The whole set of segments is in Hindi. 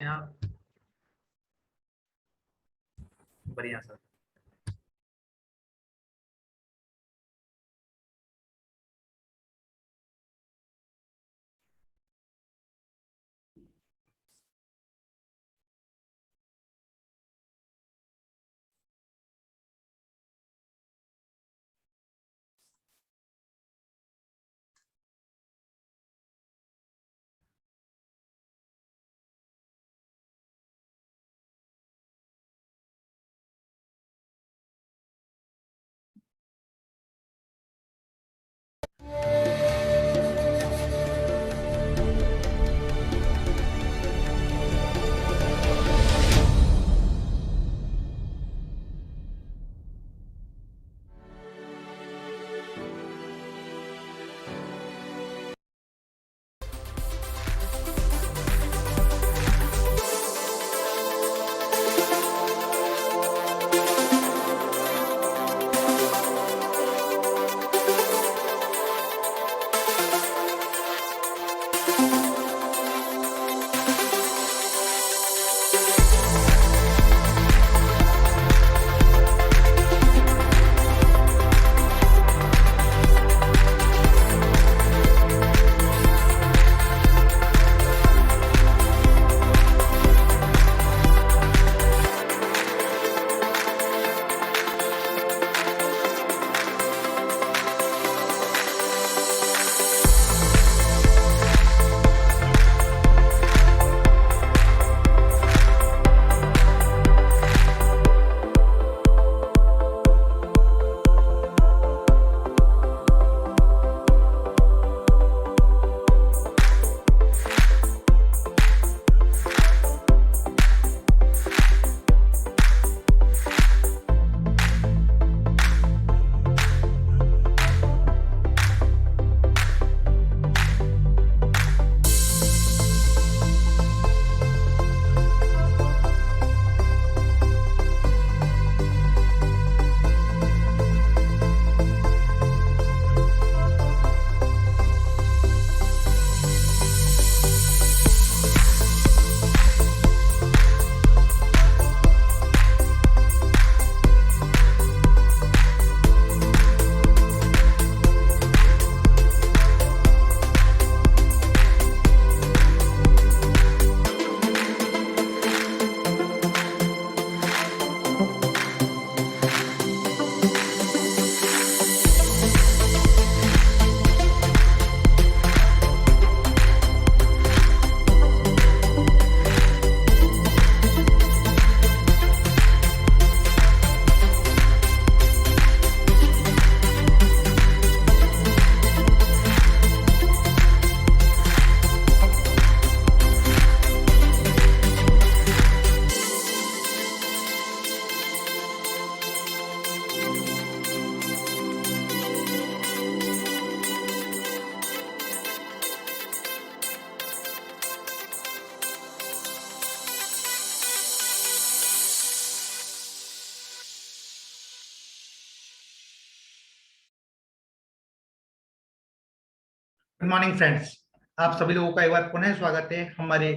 हैं आप? बढ़िया सर। Good morning friends. आप सभी लोगों का एक बार पुनः स्वागत है हमारे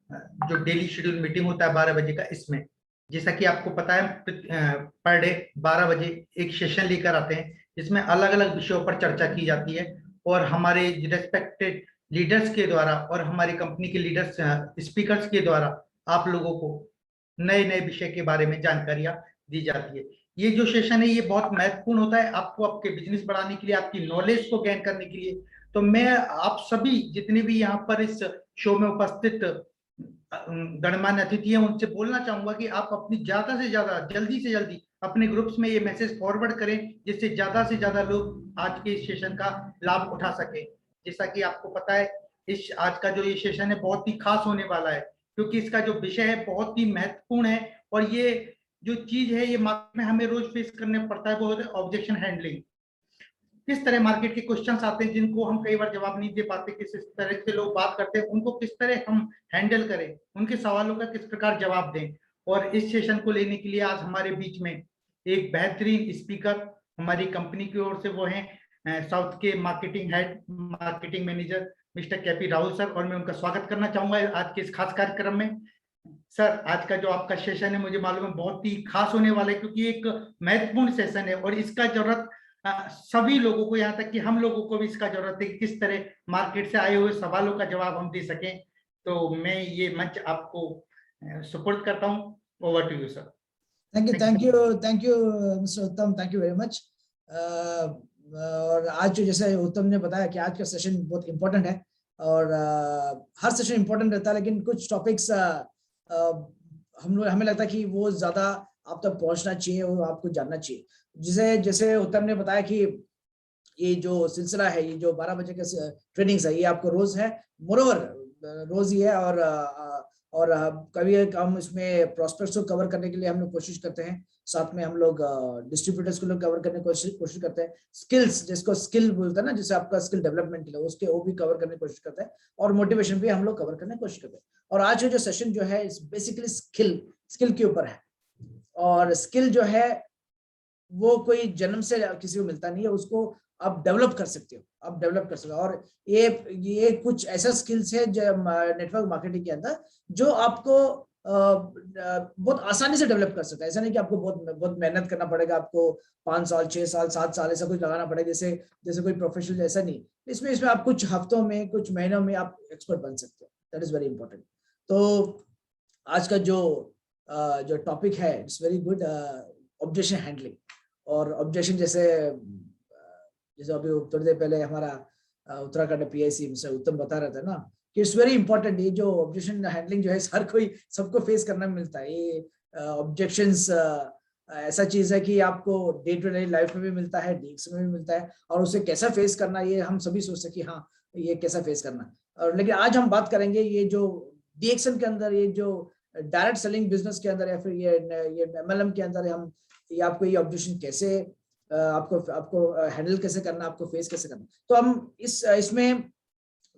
जो डेली शेड्यूल मीटिंग होता है 12 बजे का। इसमें जैसा कि आपको पता है पर डे 12 बजे एक सेशन लेकर आते हैं जिसमें अलग अलग विषयों पर चर्चा की जाती है और हमारे रिस्पेक्टेड लीडर्स के द्वारा और हमारी कंपनी के लीडर्स स्पीकर्स के द्वारा आप लोगों को नए नए विषय के बारे में जानकारियां दी जाती है। ये जो सेशन है ये बहुत महत्वपूर्ण होता है आपको आपके बिजनेस बढ़ाने के लिए, आपकी नॉलेज को गेन करने के लिए। तो मैं आप सभी जितने भी यहाँ पर इस शो में उपस्थित गणमान्य अतिथि हैं उनसे बोलना चाहूंगा कि आप अपनी ज्यादा से ज्यादा जल्दी से जल्दी अपने ग्रुप्स में ये मैसेज फॉरवर्ड करें जिससे ज्यादा से ज्यादा लोग आज के इस सेशन का लाभ उठा सके। जैसा कि आपको पता है इस आज का जो ये सेशन है बहुत ही खास होने वाला है क्योंकि इसका जो विषय है बहुत ही महत्वपूर्ण है और ये जो चीज है ये मार्केट में हमें रोज फेस करने पड़ता है वो है ऑब्जेक्शन हैंडलिंग। किस तरह मार्केट के क्वेश्चंस आते हैं जिनको हम कई बार जवाब नहीं दे पाते, किस तरह से लोग बात करते हैं उनको किस तरह हम हैंडल करें, उनके सवालों का किस प्रकार जवाब दें। और इस सेशन को लेने के लिए आज हमारे बीच में एक बेहतरीन स्पीकर हमारी कंपनी की ओर से वो हैं साउथ के marketing head, marketing manager mister KP Rahul sir, और मैं उनका स्वागत करना चाहूंगा आज के इस खास कार्यक्रम में। सर आज का जो आपका सेशन है मुझे मालूम है बहुत ही खास होने वाला है, क्योंकि एक महत्वपूर्ण सेशन है और इसका जरूरत सभी लोगों को, यहाँ तक कि हम लोगों को भी इसका जरूरत है कि किस तरह मार्केट से आए हुए सवालों का जवाब हम दे सकें। तो मैं ये मंच आपको सुपुर्द करता हूँ। Over to you sir. Thank you mister Uttam, thank you very much. और आज जो जैसे उत्तम ने बताया कि आज का सेशन बहुत इंपॉर्टेंट है और हर सेशन इंपॉर्टेंट रहता है, लेकिन कुछ टॉपिक्स हमें लगता है कि वो ज्यादा आप तक पहुंचना चाहिए और आपको जानना चाहिए। जैसे उत्तम ने बताया कि ये जो सिलसिला है, ये जो 12 बजे का ट्रेनिंग्स है, ये आपको रोज है, मोरोवर रोज ही है। और कभी हम इसमें प्रोस्पेक्ट्स को कवर करने के लिए हम लोग कोशिश करते हैं, साथ में हम लोग डिस्ट्रीब्यूटर्स को लोग कवर करने की कोशिश करते हैं, स्किल्स जिसको स्किल बोलते हैं ना, जैसे आपका स्किल डेवलपमेंट के लिए उसके वो भी कवर करने की कोशिश करते हैं, और मोटिवेशन भी हम लोग कवर करने की कोशिश करते हैं। और आज जो सेशन जो है बेसिकली स्किल के ऊपर है। और स्किल जो है वो कोई जन्म से किसी को मिलता नहीं है, उसको आप डेवलप कर सकते हो, आप डेवलप कर सकते हो। और ये कुछ ऐसा स्किल्स है जो नेटवर्क मार्केटिंग के अंदर जो आपको बहुत आसानी से डेवलप कर सकता है। ऐसा नहीं कि आपको बहुत मेहनत करना पड़ेगा, आपको 5 साल 6 साल 7 साल ऐसा कुछ लगाना पड़ेगा जैसे कोई प्रोफेशनल, ऐसा नहीं। इसमें आप कुछ हफ्तों में, कुछ महीनों में आप एक्सपर्ट बन सकते हो। That is very important. तो आज का जो टॉपिक है it's very good, objection handling. और ऑब्जेक्शन जैसे अभी थोड़ी देर पहले हमारा उत्तराखंड PIC मिस्टर उत्तम बता रहा था ना कि इट्स वेरी इंपॉर्टेंट। ये जो ऑब्जेक्शन हैंडलिंग जो है सबको फेस करना मिलता है। ये ऑब्जेक्शंस ऐसा चीज है कि आपको डे टू डे लाइफ में भी मिलता है, DX में भी मिलता है, और उसे कैसा फेस करना ये हम सभी सोचते हैं कि हाँ ये कैसा फेस करना। और लेकिन आज हम बात करेंगे ये जो DXN के अंदर, ये जो डायरेक्ट सेलिंग बिजनेस के अंदर या फिर ये MLM के अंदर हम ये आपको ये ऑब्जेक्शन कैसे आपको हैंडल कैसे करना, आपको फेस कैसे करना। तो हम इसमें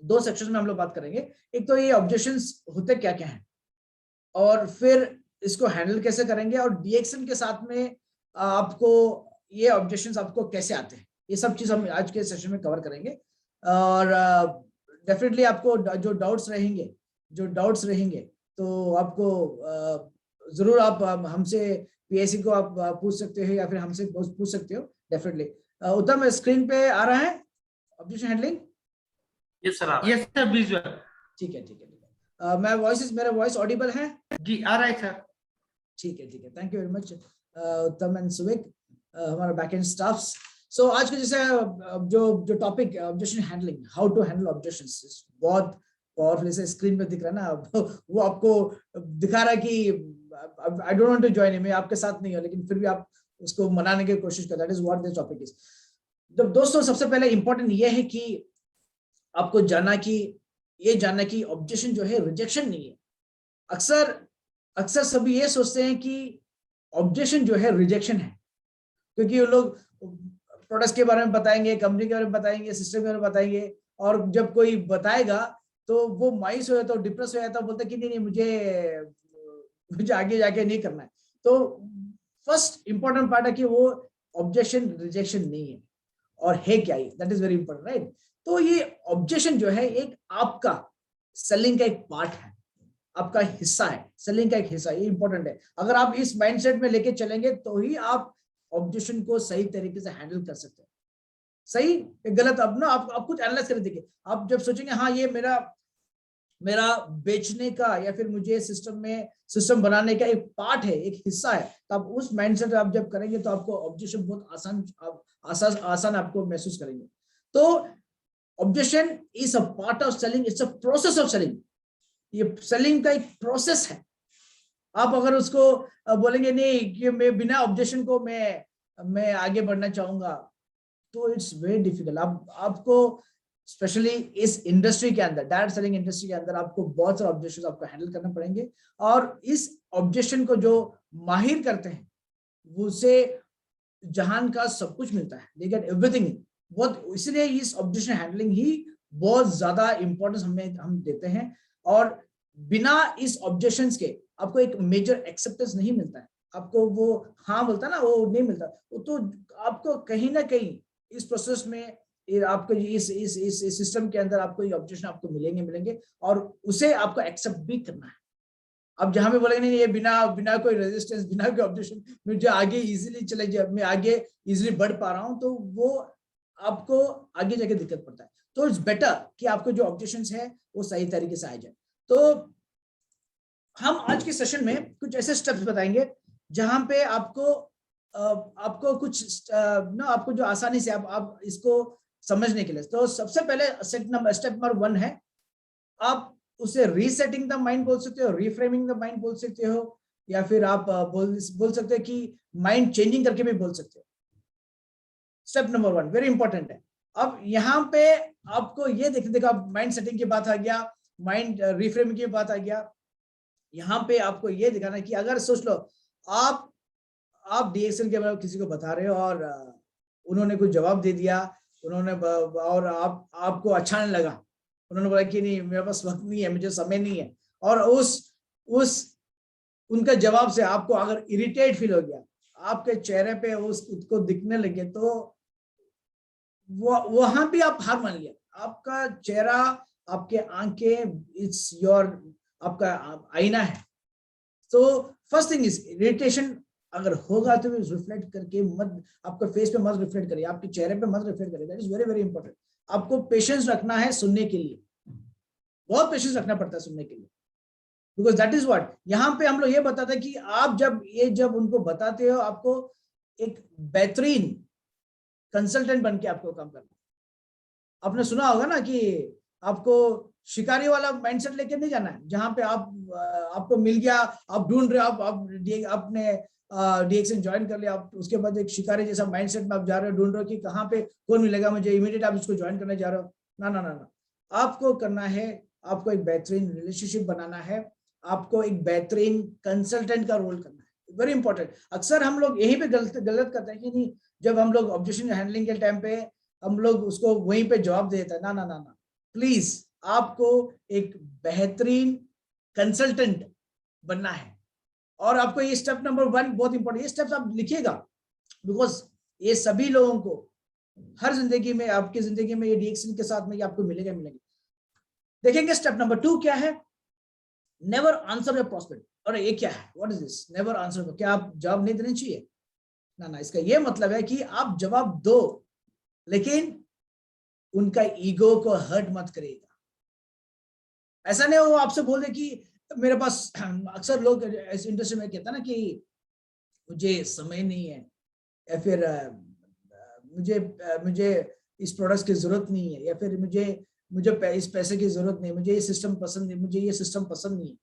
2 सेक्शन में हम लोग बात करेंगे। एक तो ये ऑब्जेक्शंस होते क्या क्या हैं, और फिर इसको हैंडल कैसे करेंगे, और DXN के साथ में आपको ये ऑब्जेक्शंस आपको कैसे आते हैं, ये सब चीज हम आज के सेशन में कवर करेंगे। और डेफिनेटली आपको जो डाउट्स रहेंगे तो आपको जरूर आप हमसे PIC को आप पूछ सकते हो या फिर हमसे पूछ सकते हो डेफिनेटली। उत्तम स्क्रीन पे आ रहा है objection handling? Yes sir, yes sir, visual. ठीक है। मेरा वॉइस ऑडिबल है? जी आ रहा है सर। ठीक है। Thank you very much Uttam and Suvik, हमारा बैकएंड स्टाफ्स। सो आज के जैसे जो topic objection handling, how to handle objections, बहुत पावरफुल जैसे स्क्रीन पे दिख रहा है ना, वो आपको दिखा रहा है कि I don't want to join, मैं आपके साथ नहीं हूं, लेकिन फिर भी आप उसको मनाने की कोशिश करते हैं। That is what this topic is. तो दोस्तों सबसे पहले इंपॉर्टेंट ये है कि आपको जानना कि ऑब्जेक्शन जो है रिजेक्शन नहीं है। अक्सर सभी ये सोचते हैं कि ऑब्जेक्शन जो है रिजेक्शन है, क्योंकि वो लोग प्रोडक्ट्स के बारे में बताएंगे, कंपनी के बारे में बताएंगे, सिस्टम के बारे में बताएंगे, और जब कोई बताएगा तो वो मायूस हो जाता है, डिप्रेस हो जाता है, बोलता है कि नहीं मुझे आगे जाके नहीं करना है। तो फर्स्ट इंपॉर्टेंट पार्ट है कि वो ऑब्जेक्शन रिजेक्शन नहीं है, और है क्या ये, that is very important, right. तो ये ऑब्जेक्शन जो है एक आपका सेलिंग का एक पार्ट है, आपका हिस्सा है, सेलिंग का एक हिस्सा, ये इंपॉर्टेंट है। अगर आप इस माइंडसेट में लेके चलेंगे तो ही आप ऑब्जेक्शन को सही तरीके से हैंडल कर सकते हैं। सही गलत अब ना आप कुछ एनालाइज करके देखिए। आप जब सोचेंगे हाँ ये मेरा बेचने का या फिर मुझे सिस्टम बनाने का एक पार्ट है, एक हिस्सा है, तो आप उस माइंडसेट आप जब करेंगे तो आपको ऑब्जेक्शन बहुत आसान आपको महसूस करेंगे। तो objection is a part of selling, it's a process of selling. ये सेलिंग का एक प्रोसेस है। आप अगर उसको बोलेंगे नहीं कि मैं बिना ऑब्जेक्शन को मैं आगे बढ़ना चाहूंगा, तो इट्स वेरी डिफिकल्ट। आपको स्पेशली इस इंडस्ट्री के अंदर, डायरेक्ट सेलिंग इंडस्ट्री के अंदर, आपको बहुत सारे ऑब्जेक्शन आपको हैंडल करना पड़ेंगे, और इस ऑब्जेक्शन को जो माहिर करते हैं उसे जहान का सब कुछ मिलता है, दे गेट एवरीथिंग। बहुत इसलिए इस ऑब्जेक्शन हैंडलिंग ही बहुत ज्यादा इंपॉर्टेंस हम देते हैं, और बिना इस ऑब्जेक्शंस के आपको एक मेजर एक्सेप्टेंस नहीं मिलता है। आपको वो हाँ बोलता है ना, वो नहीं मिलता। तो आपको कहीं ना कहीं इस प्रोसेस में आपको इस सिस्टम के अंदर आपको ये ऑब्जेक्शन आपको मिलेंगे, और उसे आपको एक्सेप्ट भी करना है। अब जहां पे बोलेंगे नहीं ये बिना बिना कोई रेजिस्टेंस, बिना कोई ऑब्जेक्शन मुझे आगे इजीली चले जाए, मैं आगे इजीली बढ़ पा रहा हूं, तो वो आपको आगे जाके दिक्कत पड़ता है। तो इट्स बेटर कि आपको जो ऑब्जेक्शंस है वो सही तरीके से आ जाए। तो हम आज के सेशन में कुछ ऐसे स्टेप्स बताएंगे जहां पे आपको कुछ ना आपको जो आसानी से आप इसको समझने के लिए, तो सबसे पहले स्टेप नंबर 1 है, आप उसे रीसेटिंग द माइंड बोल सकते हो, रिफ्रेमिंग द माइंड बोल सकते हो, या फिर आप बोल सकते हो कि माइंड चेंजिंग करके भी बोल सकते हो। स्टेप नंबर 1 वेरी इंपॉर्टेंट है। अब यहाँ पे आपको ये देखा माइंड सेटिंग की बात आ गया, माइंड रिफ्रेमिंग की बात आ गया। यहाँ पे आपको ये दिखाना है कि अगर सोच लो आप डीएक्सएल के बारे में किसी को बता रहे हो और उन्होंने कुछ जवाब दे दिया, उन्होंने और आपको अच्छा नहीं लगा, उन्होंने बोला कि नहीं मेरे पास वक्त नहीं है, मुझे समय नहीं है, और उस उनका जवाब से आपको अगर इरिटेट फील हो गया, आपके चेहरे पे उसको दिखने लगे, तो वहां भी आप हार मान लिया। आपका चेहरा, आपके आंखें, इट्स योर, आपका आईना है। तो फर्स्ट थिंग इज इरिटेशन अगर होगा तो रिफ्लेक्ट करके मत, आपके फेस पे मत रिफ्लेक्ट करिए, आपके चेहरे पे मत रिफ्लेक्ट करिए। That is very very important. आपको पेशेंस रखना है सुनने के लिए, बहुत पेशेंस रखना पड़ता है सुनने के लिए, बिकॉज दैट इज व्हाट यहाँ पे हम लोग ये बताते हैं कि आप जब उनको बताते हो, आपको एक बेहतरीन कंसल्टेंट बन के आपको काम करना। आपने सुना होगा ना कि आपको शिकारी वाला माइंडसेट लेके नहीं जाना है, जहां पे आपको मिल गया, आप ढूंढ रहे हो, आपने डीएक्सएन ज्वाइन कर लिया, आप उसके बाद एक शिकारी जैसा माइंडसेट में आप जा रहे हो, ढूंढ रहे हो कि कहाँ पे कौन मिलेगा मुझे, इमीडिएट आप इसको ज्वाइन करने जा रहे हो। ना ना ना ना, आपको करना है, आपको एक बेहतरीन रिलेशनशिप बनाना है, आपको एक बेहतरीन कंसल्टेंट का रोल करना है। Very important. अक्सर हम लोग यहीं पे गलत करते हैं कि नहीं, जब हम लोग ऑब्जेक्शन हैंडलिंग के टाइम पे हम लोग उसको वहीं पे जवाब देते हैं। ना ना ना ना, प्लीज आपको एक बेहतरीन कंसल्टेंट बनना है। और आपको ये स्टेप नंबर 1 बहुत इंपॉर्टेंट, ये स्टेप्स आप लिखिएगा, बिकॉज ये सभी लोगों को हर जिंदगी में, आपकी जिंदगी में ये डीएक्सएन के साथ में ये आपको मिलेगा। देखेंगे स्टेप नंबर 2 क्या है, नेवर आंसर योर प्रोस्पेक्ट। और ये क्या है, what is this never answer? क्या आप जवाब नहीं देने चाहिए? ना ना, इसका ये मतलब है कि आप जवाब दो, लेकिन उनका ईगो को हर्ट मत करेगा। ऐसा नहीं वो आपसे बोल दे कि मेरे पास, अक्सर लोग इस इंडस्ट्री में कहता है ना कि मुझे समय नहीं है, या फिर मुझे इस प्रोडक्ट की जरूरत नहीं है, या फिर मुझे इस पैसे की जरूरत नहीं, मुझे ये सिस्टम पसंद नहीं, मुझे ये सिस्टम पसंद नहीं है।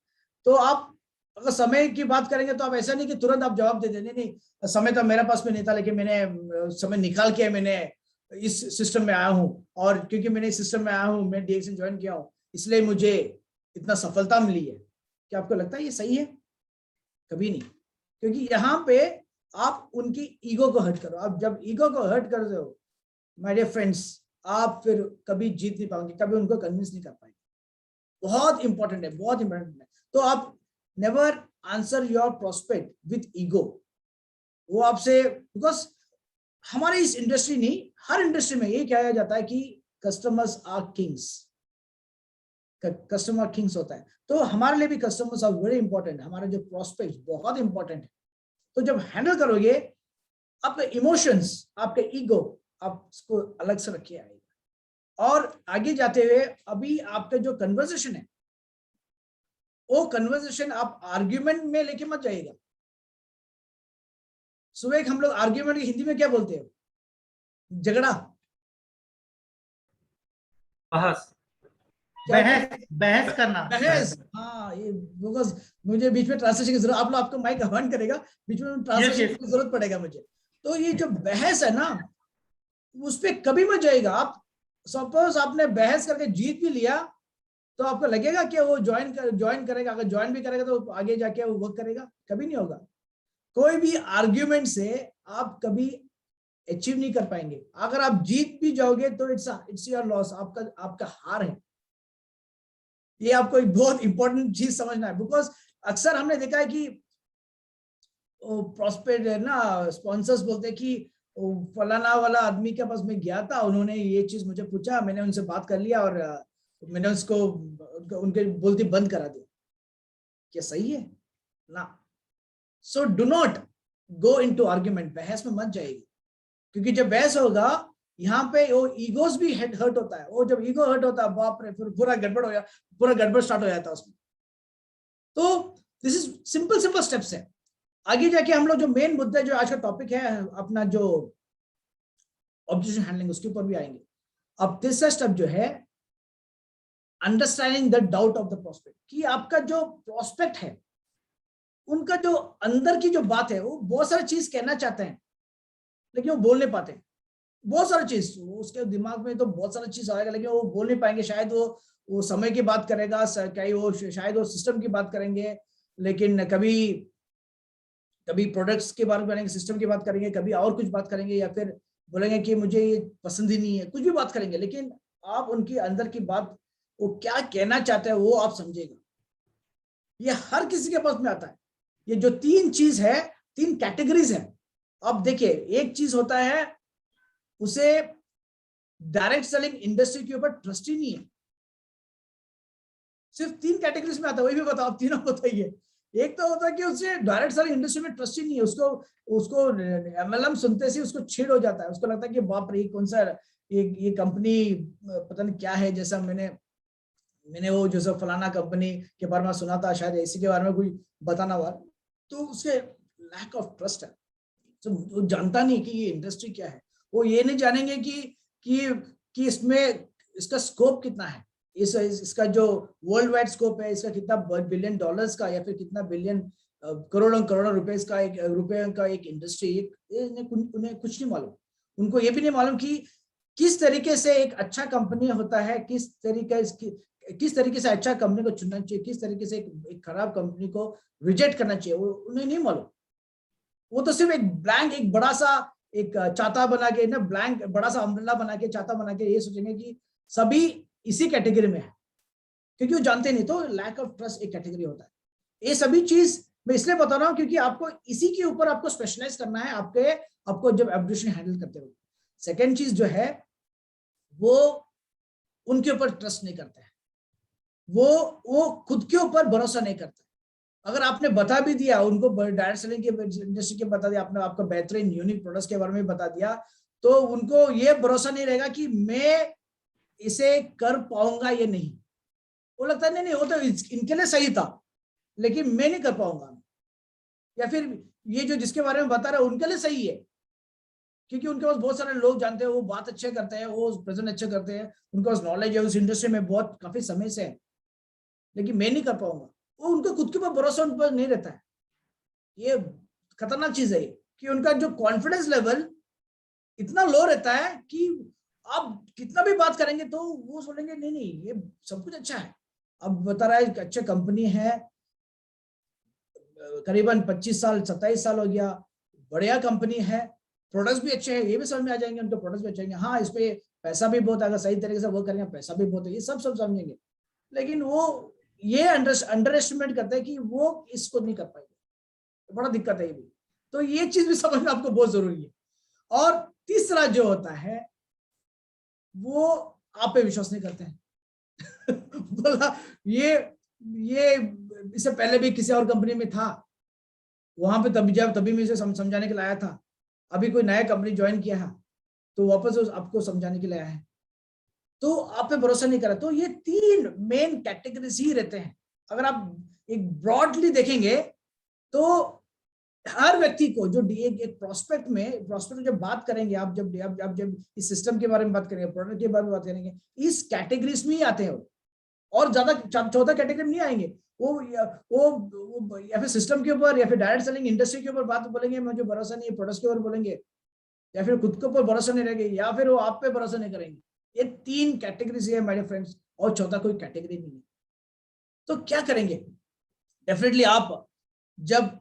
तो आप अगर समय की बात करेंगे तो आप ऐसा नहीं कि तुरंत आप जवाब दे दें, नहीं समय तो मेरे पास में नहीं था, लेकिन मैंने समय निकाल के मैंने इस सिस्टम में आया हूँ, और क्योंकि मैंने इस सिस्टम में आया हूँ, मैं डीएक्सएन ज्वाइन किया हूँ, इसलिए मुझे इतना सफलता मिली है। क्या आपको लगता है ये सही है? कभी नहीं, क्योंकि यहाँ पे आप उनकी ईगो को हर्ट करो। आप जब ईगो को हर्ट कर रहे हो माय डियर फ्रेंड्स, आप फिर कभी जीत नहीं पाओगे, कभी उनको कन्विंस नहीं कर पाएंगे। बहुत इंपॉर्टेंट है, बहुत इंपॉर्टेंट है। तो आप never answer your prospect with ego. वो आपसे, बिकॉज हमारे इस इंडस्ट्री नहीं, हर इंडस्ट्री में ये कहा जाता है कि customers are kings, customer kings होता है। तो हमारे लिए भी कस्टमर्स आर वेरी इंपॉर्टेंट, हमारे जो प्रोस्पेक्ट बहुत इंपॉर्टेंट है। तो जब हैंडल करोगे, आपके इमोशंस, आपके ईगो, आप उसको अलग से रखिए आएगा। और आगे जाते हुए अभी आपका जो कन्वर्सेशन है, वो कन्वर्सेशन आप आर्ग्यूमेंट में लेके मत जाइएगा। सुबह हम लोग आर्ग्यूमेंट हिंदी में क्या बोलते हैं? झगड़ा, बहस, बहस करना, बहस। हाँ, ये बिकॉज मुझे बीच में ट्रांसलेशन की जरूरत, आप लोग आपको माइक ऑन करेगा, बीच में ट्रांसलेशन की जरूरत पड़ेगा मुझे। तो ये जो बहस है ना, उस पर कभी मत जाएगा। आप सपोज आपने बहस करके जीत भी लिया, तो आपको लगेगा कि वो ज्वाइन करेगा? अगर ज्वाइन भी करेगा तो आगे जाके वो वर्क करेगा? कभी नहीं होगा। कोई भी आर्ग्यूमेंट से आप कभी अचीव नहीं कर पाएंगे। अगर आप जीत भी जाओगे तो इट्स योर लॉस, आपका हार है। ये आपको एक बहुत इंपॉर्टेंट चीज समझना है, बिकॉज अक्सर हमने देखा है कि प्रोस्पेक्ट है ना, स्पॉन्सर्स बोलते हैं कि फलाना वाला आदमी के पास मैं गया था, उन्होंने ये चीज मुझे पूछा, मैंने उनसे बात कर लिया और मैंने उसको उनके बोलती बंद करा दिया। क्या सही है ना? So do not go into argument, बहस में मत जाइए, क्योंकि जब बहस होगा यहाँ पे वो ईगोस भी हर्ट होता है, वो जब ईगो हर्ट होता है बाप रे, फिर पूरा गड़बड़ स्टार्ट हो जाता है उसमें। तो this is simple simple steps है। आगे जाके हम लोग जो मेन मुद्दा जो आज का टॉपिक है अपना जो ऑब्जेक्शन हैंडलिंग, उसके ऊपर भी आएंगे। अब तीसरा स्टेप जो है understanding the doubt of the prospect, कि आपका जो प्रोस्पेक्ट है उनका जो अंदर की जो बात है, वो बहुत सारी चीज कहना चाहते हैं लेकिन वो बोल नहीं पाते। बहुत सारी चीज उसके दिमाग में तो बहुत सारी चीज आएगा लेकिन वो बोल नहीं पाएंगे। शायद वो समय की बात करेगा, कहीं वो शायद वो सिस्टम की बात करेंगे, लेकिन कभी कभी प्रोडक्ट्स के बारे में करेंगे, सिस्टम की बात करेंगे, कभी और कुछ बात करेंगे, या फिर बोलेंगे कि मुझे ये पसंद ही नहीं है, कुछ भी बात करेंगे, लेकिन आप उनकी अंदर की बात वो क्या कहना चाहते हैं वो आप समझेगा। ये हर किसी के पास में आता है। ये जो तीन चीज है, तीन कैटेगरीज है। अब देखिए, एक चीज होता है उसे डायरेक्ट सेलिंग इंडस्ट्री के ऊपर ट्रस्ट ही नहीं है। सिर्फ तीन कैटेगरीज में आता है, वही भी बताओ, आप तीनों बताइए। एक तो होता है कि उसे डायरेक्ट सेलिंग इंडस्ट्री में ट्रस्ट ही नहीं है, उसको एमएलएम सुनते से उसको छेड़ हो जाता है, उसको लगता है कि बाप रे कौन सा ये कंपनी पता नहीं क्या है। जैसा मैंने वो जो सब फलाना कंपनी के बारे में सुना था, शायद इसी के बारे में कोई बताना हुआ, तो उसके लैक ऑफ ट्रस्ट है। तो वो जानता नहीं कि ये इंडस्ट्री क्या है, वो ये नहीं जानेंगे कि इसमें इसका स्कोप कितना है, इसका जो वर्ल्ड वाइड स्कोप है, इसका कितना बिलियन डॉलर्स का या फिर कितना बिलियन करोड़ों रुपए का एक इंडस्ट्री, उन्हें कुछ नहीं मालूम। उनको ये भी नहीं मालूम कि किस तरीके से एक अच्छा कंपनी होता है, किस तरीके से अच्छा कंपनी को चुनना चाहिए, किस तरीके से एक खराब कंपनी को रिजेक्ट करना चाहिए, वो उन्हें नहीं मालूम। वो तो सिर्फ एक बड़ा सा एक चाता बना के ना, ब्लैंक बड़ा सा अम्ब्रेला बना के, चाता बना के ये सोचेंगे कि सभी इसी कैटेगरी में है, क्योंकि वो जानते नहीं। तो लैक ऑफ ट्रस्ट एक कैटेगरी होता है। ये सभी चीज मैं इसलिए बता रहा हूं क्योंकि आपको इसी के ऊपर आपको स्पेशलाइज करना है आपको जब एब्यूशन हैंडल करते हो। सेकेंड चीज जो है वो उनके ऊपर ट्रस्ट नहीं करते हैं, वो खुद के ऊपर भरोसा नहीं करते। अगर आपने बता भी दिया उनको, डायरेक्ट सेलिंग के इंडस्ट्री के बता दिया आपने, आपका बेहतरीन यूनिक प्रोडक्ट्स के बारे में बता दिया, तो उनको ये भरोसा नहीं रहेगा कि मैं इसे कर पाऊंगा ये नहीं। वो लगता है नहीं वो तो इनके लिए सही था लेकिन मैं नहीं कर पाऊंगा, या फिर ये जो जिसके बारे में बता रहा है उनके लिए सही है क्योंकि उनके पास बहुत सारे लोग जानते हैं, वो बात अच्छे करते हैं, वो प्रेजेंट अच्छे करते हैं, उनके पास नॉलेज है उस इंडस्ट्री में बहुत काफी समय से है, लेकिन मैं नहीं कर पाऊंगा। वो उनको खुद के ऊपर भरोसा उन पर नहीं रहता है। ये खतरनाक चीज है कि उनका जो कॉन्फिडेंस लेवल इतना लो रहता है कि आप कितना भी बात करेंगे तो वो बोलेंगे नहीं ये सब कुछ अच्छा है। अब बता रहा है अच्छी कंपनी है, करीबन 25 साल 27 साल हो गया, बढ़िया कंपनी है, प्रोडक्ट्स भी अच्छे हैं, ये भी समझ में आ जाएंगे, उनके प्रोडक्ट्स भी अच्छे हैं, हाँ इस पे पैसा भी बहुत, अगर सही तरीके से वो करेंगे पैसा भी बहुत है, ये सब समझेंगे। लेकिन वो ये अंडर एस्टिमेट करते हैं कि वो इसको नहीं कर पाएंगे, बड़ा दिक्कत है ये भी। तो ये चीज भी समझना आपको बहुत जरूरी है। और तीसरा जो होता है वो आप पे विश्वास नहीं करते हैं। बोला ये इससे पहले भी किसी और कंपनी में था, वहां पे तभी मैं इसे समझाने के लिए आया था, अभी कोई नया कंपनी ज्वाइन किया है तो वापस आपको समझाने के लिए आया है, तो आप पे भरोसा नहीं करा। तो ये तीन मेन कैटेगरीज ही रहते हैं। अगर आप एक ब्रॉडली देखेंगे तो हर व्यक्ति को जो एक प्रोस्पेक्ट जब बात करेंगे, आप जब इस सिस्टम के बारे में बात करेंगे, प्रोडक्ट के बारे में बात करेंगे, इस कैटेगरीज में ही आते हैं और ज्यादा चौथा कैटेगरी में नहीं आएंगे। वो या फिर सिस्टम के ऊपर या फिर डायरेक्ट सेलिंग इंडस्ट्री के ऊपर बात बोलेंगे, मुझे भरोसा नहीं है, प्रोडक्ट्स के ऊपर बोलेंगे, या फिर खुद के ऊपर भरोसा नहीं रहेगा, या फिर वो आप पे भरोसा नहीं करेंगे। ये तीन कैटेगरीज है माय फ्रेंड्स, और चौथा कोई कैटेगरी नहीं है। तो क्या करेंगे? डेफिनेटली आप जब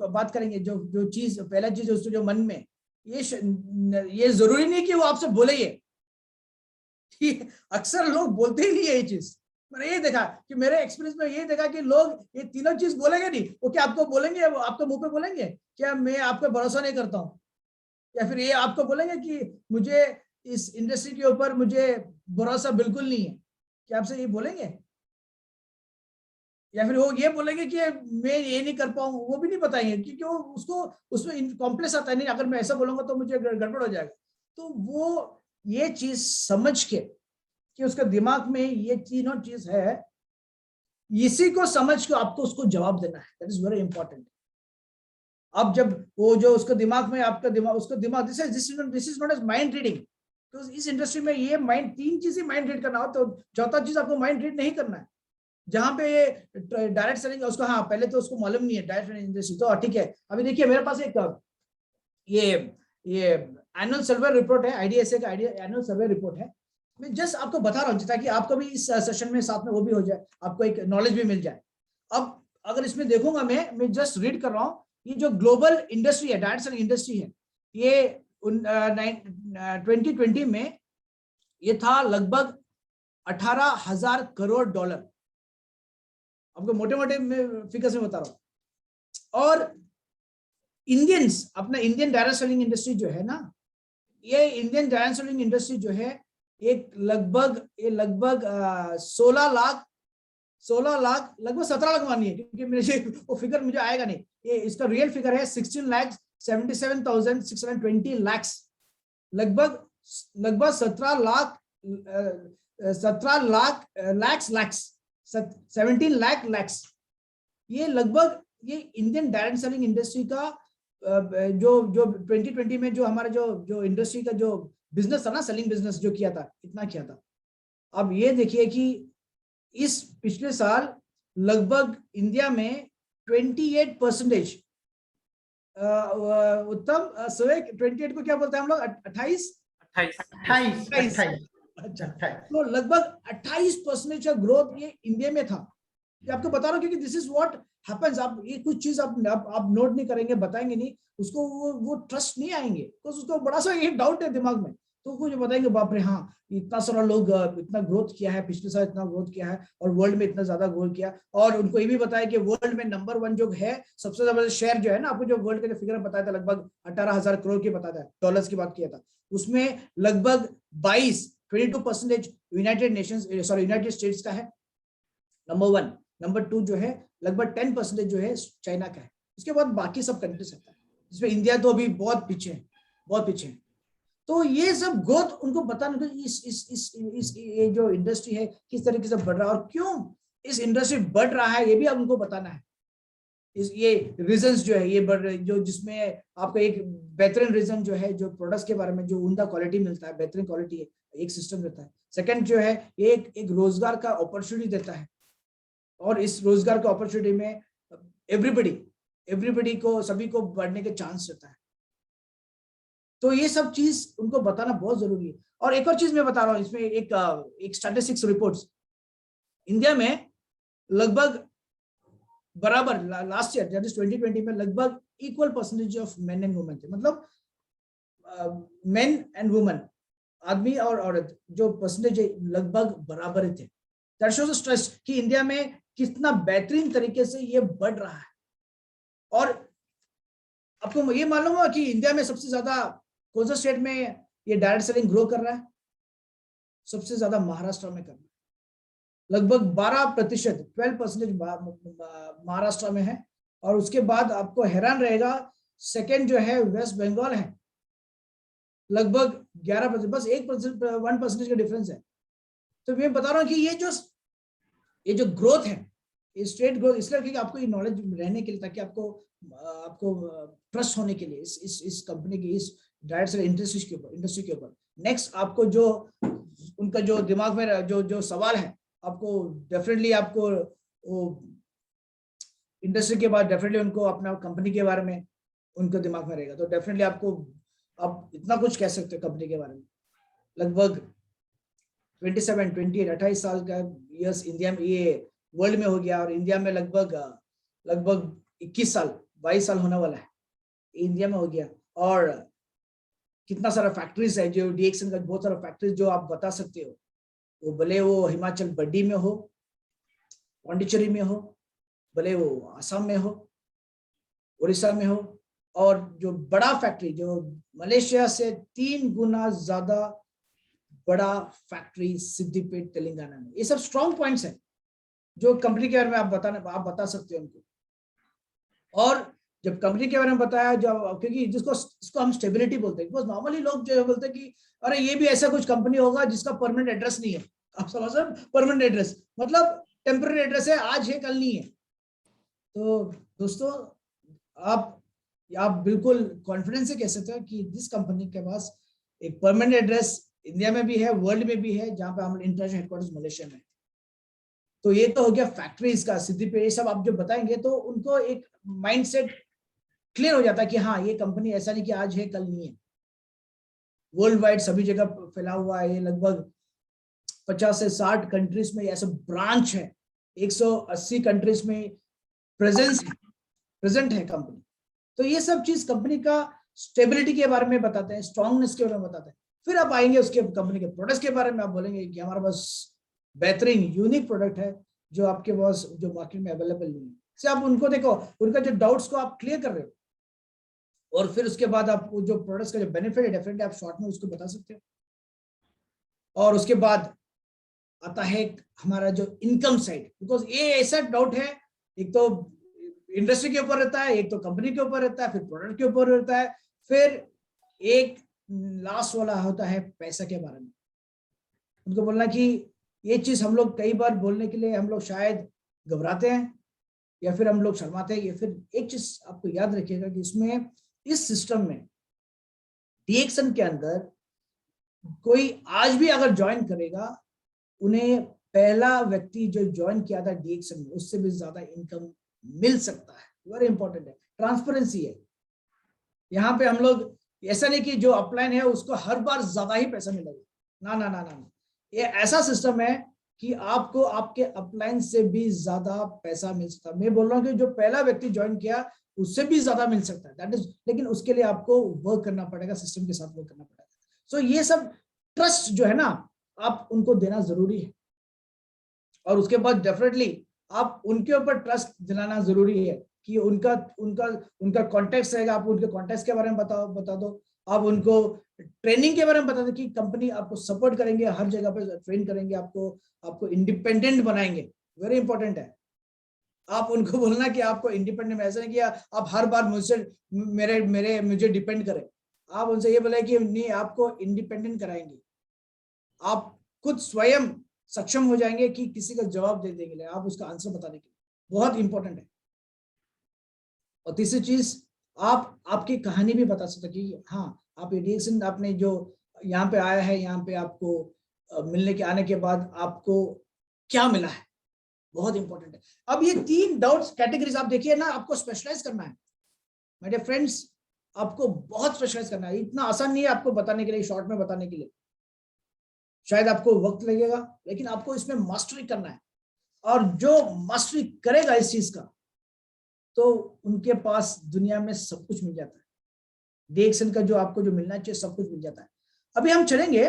बात करेंगे, जो चीज पहला चीज उसको जो मन में ये जरूरी नहीं कि वो आपसे बोले, ये अक्सर लोग बोलते ही नहीं है ये चीज। मैंने ये देखा कि मेरे एक्सपीरियंस में ये देखा कि लोग ये तीनों चीज बोलेंगे नहीं, वो क्या आपको बोलेंगे, वो आपके मुंह पे बोलेंगे क्या मैं आप पे भरोसा नहीं करता हूँ, या फिर ये आपको बोलेंगे कि मुझे इस इंडस्ट्री के ऊपर मुझे भरोसा बिल्कुल नहीं है, क्या आपसे ये बोलेंगे? या फिर वो ये बोलेंगे कि मैं ये नहीं कर पाऊँ, वो भी नहीं बताएंगे क्योंकि वो उसको उसमें कॉम्प्लेक्स आता है, नहीं अगर मैं ऐसा बोलूंगा तो मुझे गड़बड़ हो जाएगा। तो वो ये चीज समझ के कि उसका दिमाग में ये तीनों चीज है, इसी को समझ के आपको उसको जवाब देना है। That is very important. अब जब वो जो उसका दिमाग में आपका दिमाग उसका दिमाग this is not as mind reading. तो इस इंडस्ट्री में ये माइंड तीन चीजें माइंड रीड करना हो, तो चौथा चीज आपको माइंड रीड नहीं करना है। जहां पे ये डायरेक्ट सेलिंग उसको, हाँ पहले तो उसको मालूम नहीं है डायरेक्ट सेलिंग इंडस्ट्री, तो ठीक है। अभी देखिए मेरे पास एक ये एनुअल सर्वे रिपोर्ट है, आईडीएसए का एनुअल सर्वे रिपोर्ट है। मैं जस्ट आपको बता रहा हूँ ताकि आपको भी इस सेशन में साथ में वो भी हो जाए, आपको एक नॉलेज भी मिल जाए। अब अगर इसमें देखूंगा मैं जस्ट रीड कर रहा हूँ, ये जो ग्लोबल इंडस्ट्री है, डायरेक्ट सेलिंग इंडस्ट्री है, ये 2020 में ये था लगभग 18,000 करोड़ डॉलर। आपको मोटे मोटे फिगर्स में बता रहा हूं। और इंडियंस, अपना इंडियन डायरेक्ट सेलिंग इंडस्ट्री जो है ना, ये इंडियन डायरेक्ट सेलिंग इंडस्ट्री जो है एक लगभग 16 लाख लगभग 17 लाख मानिए, क्योंकि मुझे वो फिगर मुझे आएगा नहीं। ये इसका रियल फिगर है 16,77,620 lakhs, लगभग 17 लाख 17 लाख lakhs। ये लगभग ये इंडियन डायरेक्ट सेलिंग इंडस्ट्री का जो 2020 में जो हमारा जो इंडस्ट्री का जो बिजनेस था ना, सेलिंग बिजनेस जो किया था, इतना किया था। अब ये देखिए कि इस पिछले साल लगभग इंडिया में 28%, उत्तम 28 को क्या बोलते हैं हम लोग, 28 अच्छा, तो लगभग 28% का ग्रोथ ये इंडिया में था। ये आपको बता रहा हूँ क्योंकि दिस इज व्हाट हैपेंस। आप ये कुछ चीज आप नोट नहीं करेंगे, बताएंगे नहीं, उसको वो ट्रस्ट नहीं आएंगे, तो उसको बड़ा सा एक डाउट है दिमाग में, तो कुछ बताएंगे बाप रे हाँ इतना सारा लोग इतना ग्रोथ किया है, पिछले साल इतना ग्रोथ किया है और वर्ल्ड में इतना ज्यादा ग्रोथ किया। और उनको ये भी बताया कि वर्ल्ड में नंबर 1 जो है, सबसे ज्यादा शेयर जो है ना, आपको जो वर्ल्ड का जो फिगर बताया था लगभग 18,000 करोड़ की बताया था, डॉलर्स की बात किया था, उसमें लगभग 22% यूनाइटेड स्टेट्स का है नंबर 1। नंबर 2 जो है लगभग 10% जो है चाइना का है। उसके बाद बाकी सब कंट्रीज रहता है, जिसमें इंडिया तो अभी बहुत पीछे है, बहुत पीछे है। तो ये सब ग्रोथ उनको बताना, इस ये जो इंडस्ट्री है किस तरीके से बढ़ रहा है और क्यों इस इंडस्ट्री बढ़ रहा है, ये भी उनको बताना है। ये रीजंस जो है ये बढ़ रहे, जो जिसमें आपका एक बेहतरीन रीजन जो है, जो प्रोडक्ट्स के बारे में जो उनका क्वालिटी मिलता है, बेहतरीन क्वालिटी है, एक सिस्टम रहता है। सेकंड जो है एक रोजगार का अपॉर्चुनिटी देता है, और इस रोजगार का अपॉर्चुनिटी में एवरीबडी को, सभी को बढ़ने के चांस रहता है। तो ये सब चीज उनको बताना बहुत जरूरी है। और एक और चीज मैं बता रहा हूँ, इसमें एक स्टैटिस्टिक्स रिपोर्ट्स, इंडिया में लगभग बराबर लास्ट ईयर दैट इज 2020 में लगभग equal percentage of main and women थे, मतलब मेन एंड वुमेन, आदमी और औरत जो परसेंटेज लगभग बराबर थे। दैट शोज स्ट्रेस कि इंडिया में कितना बेहतरीन तरीके से ये बढ़ रहा है। और आपको ये मालूम होगा कि इंडिया में सबसे ज्यादा कौन सा स्टेट में ये डायरेक्ट सेलिंग ग्रो कर रहा है? सबसे ज्यादा महाराष्ट्र में कर रहा है, लगभग 12%, 12% महाराष्ट्र में है। और उसके बाद आपको हैरान रहेगा, सेकंड जो है वेस्ट बंगाल है, लगभग 11%, बस 1% का डिफरेंस है। तो मैं बता रहा हूँ कि ये जो ग्रोथ है, ये स्टेट ग्रोथ इसलिए क्योंकि आपको ये नॉलेज रहने के लिए, ताकि आपको ट्रस्ट होने के लिए इस कंपनी की, इस डायरेक्ट सेलिंग इंडस्ट्री के ऊपर। नेक्स्ट आपको जो उनका जो दिमाग में जो सवाल है, आपको डेफिनेटली आपको इंडस्ट्री के बाद डेफिनेटली उनको अपना कंपनी के बारे में उनके दिमाग में रहेगा। तो डेफिनेटली आप इतना कुछ कह सकते हो कंपनी के बारे में। लगभग 28 साल का यस इंडिया में, ये वर्ल्ड में हो गया, और इंडिया में लगभग 22 साल होने वाला है, इंडिया में हो गया। और कितना सारा फैक्ट्रीज है, जो डीएक्सन का बहुत सारा फैक्ट्रीज जो आप बता सकते हो, वो भले वो हिमाचल बड्डी में हो, पांडिचेरी में हो, भले वो आसाम में हो, उड़ीसा में हो, और जो बड़ा फैक्ट्री जो मलेशिया से 3 गुना ज्यादा बड़ा फैक्ट्री सिद्दीपेट तेलंगाना में। ये सब स्ट्रॉन्ग पॉइंट्स है जो कंपनी के बारे में आप बता सकते हो उनको। और जब कंपनी के बारे में बताया, जब क्योंकि इसको हम स्टेबिलिटी बोलते हैं, बिकॉज नॉर्मली लोग जो बोलते हैं कि अरे ये भी ऐसा कुछ कंपनी होगा जिसका परमानेंट एड्रेस नहीं है। आप समझ रहे हो, परमानेंट एड्रेस मतलब टेम्पररी एड्रेस है, आज है कल नहीं है। तो दोस्तों आप बिल्कुल कॉन्फिडेंस से कह सकते हो कि दिस कंपनी के पास एक परमानेंट एड्रेस इंडिया में भी है, वर्ल्ड में भी है, जहां पे हम इंटरनेशनल हेडक्वार्टर्स मलेशिया में। तो ये तो हो गया फैक्ट्रीज का, सिद्धि पे ये सब आप जो बताएंगे तो उनको एक माइंडसेट क्लियर हो जाता है कि हाँ ये कंपनी ऐसा नहीं कि आज है कल नहीं है, वर्ल्ड वाइड सभी जगह फैला हुआ है, ये लगभग 50 से 60 कंट्रीज में ऐसा ब्रांच है, 180 कंट्रीज में प्रेजेंट है कंपनी। तो ये सब चीज कंपनी का स्टेबिलिटी के बारे में बताते हैं, स्ट्रांगनेस के बारे में बताते हैं। फिर आप आएंगे उसके कंपनी के प्रोडक्ट्स के बारे में, आप बोलेंगे कि हमारे पास बेहतरीन यूनिक प्रोडक्ट है जो आपके पास जो मार्केट में अवेलेबल नहीं है। से आप उनको देखो, उनका जो डाउट्स को आप क्लियर कर रहे हो, और फिर उसके बाद आप जो प्रोडक्ट्स का जो बेनिफिट है डेफिनेटली आप शॉर्ट में उसको बता सकते हो। और उसके बाद आता है हमारा जो इनकम साइड, बिकॉज ये ऐसा डाउट है, एक तो इंडस्ट्री के ऊपर रहता है, एक तो कंपनी के ऊपर रहता है, फिर प्रोडक्ट के ऊपर रहता है, फिर एक लास्ट वाला होता है पैसा के बारे में। उनको बोलना कि ये चीज हम लोग कई बार बोलने के लिए हम लोग शायद घबराते हैं या फिर हम लोग शर्माते हैं। या फिर एक चीज आपको याद रखिएगा कि इसमें इस सिस्टम में डीएक्सन के अंदर कोई आज भी अगर ज्वाइन करेगा, उन्हें पहला व्यक्ति जो ज्वाइन किया था डीएक्सन में उससे भी ज्यादा इनकम मिल सकता है। वेरी इंपॉर्टेंट है, ट्रांसपेरेंसी है यहाँ पे। हम लोग ऐसा नहीं कि जो अपलाइन है उसको हर बार ज्यादा ही पैसा मिलेगा, ना ना ना ना, ये ऐसा सिस्टम है कि आपको आपके अपलाइन से भी ज्यादा पैसा मिल सकता है। मैं बोल रहा हूँ कि जो पहला व्यक्ति ज्वाइन किया उससे भी ज्यादा मिल सकता है, दैट इज, लेकिन उसके लिए आपको वर्क करना पड़ेगा, सिस्टम के साथ वर्क करना पड़ेगा। सो ये सब ट्रस्ट जो है ना, आप उनको देना जरूरी है। और उसके बाद डेफिनेटली आप उनके ऊपर ट्रस्ट दिलाना जरूरी है कि उनका उनका उनका कॉन्टेक्ट रहेगा, आप उनके कॉन्टेक्ट के बारे में बता दो, आप उनको ट्रेनिंग के बारे में बता दो कि कंपनी आपको सपोर्ट करेंगे, हर जगह पे ट्रेन करेंगे, आपको इंडिपेंडेंट बनाएंगे। वेरी इंपॉर्टेंट है। आप उनको बोलना कि आपको इंडिपेंडेंट, ऐसा नहीं किया आप हर बार मुझसे मुझे डिपेंड करें। आप उनसे ये बोले कि नहीं, आपको इंडिपेंडेंट कराएंगे, आप खुद स्वयं सक्षम हो जाएंगे कि किसी का जवाब देने के लिए, आप उसका आंसर बताने के लिए। बहुत इंपॉर्टेंट है। और तीसरी चीज, आप आपकी कहानी भी बता सकते कि हाँ आप एडीएक्सन आपने जो यहाँ पे आया है, यहाँ पे आपको मिलने के आने के बाद आपको क्या मिला है, बहुत इंपॉर्टेंट है। अब ये 3 डाउट्स कैटेगरीज आप देखिए ना, आपको स्पेशलाइज करना है माय डियर फ्रेंड्स, आपको बहुत स्पेशलाइज करना है। इतना आसान नहीं है आपको बताने के लिए, शॉर्ट में बताने के लिए शायद आपको वक्त लगेगा, लेकिन आपको इसमें मास्टरी करना है। और जो मास्टरी करेगा इस चीज का, तो उनके पास दुनिया में सब कुछ मिल जाता है। डीएक्सन का जो आपको जो मिलना चाहिए सब कुछ मिल जाता है। अभी हम चलेंगे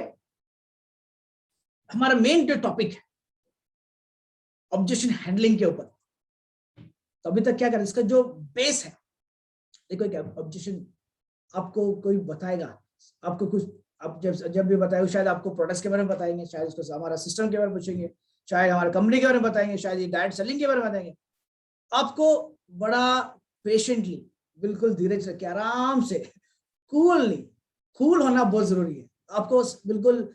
हमारा मेन जो टॉपिक है ऑब्जेक्शन हैंडलिंग के ऊपर। तो अभी तक क्या करें, इसका जो बेस है, देखो क्या ऑब्जेक्शन आपको कोई बताएगा, आपको कुछ आप जब भी बताएगा, शायद आपको प्रोडक्ट्स के बारे में बताएंगे, शायद उसको हमारा सिस्टम के बारे में पूछेंगे, शायद हमारे कंपनी के बारे में बताएंगे, शायद ये डायरेक्ट सेलिंग के बारे में बताएंगे। आपको बड़ा पेशेंटली, बिल्कुल धीरज रख के, आराम से, कूल होना बहुत जरूरी है। आपको बिल्कुल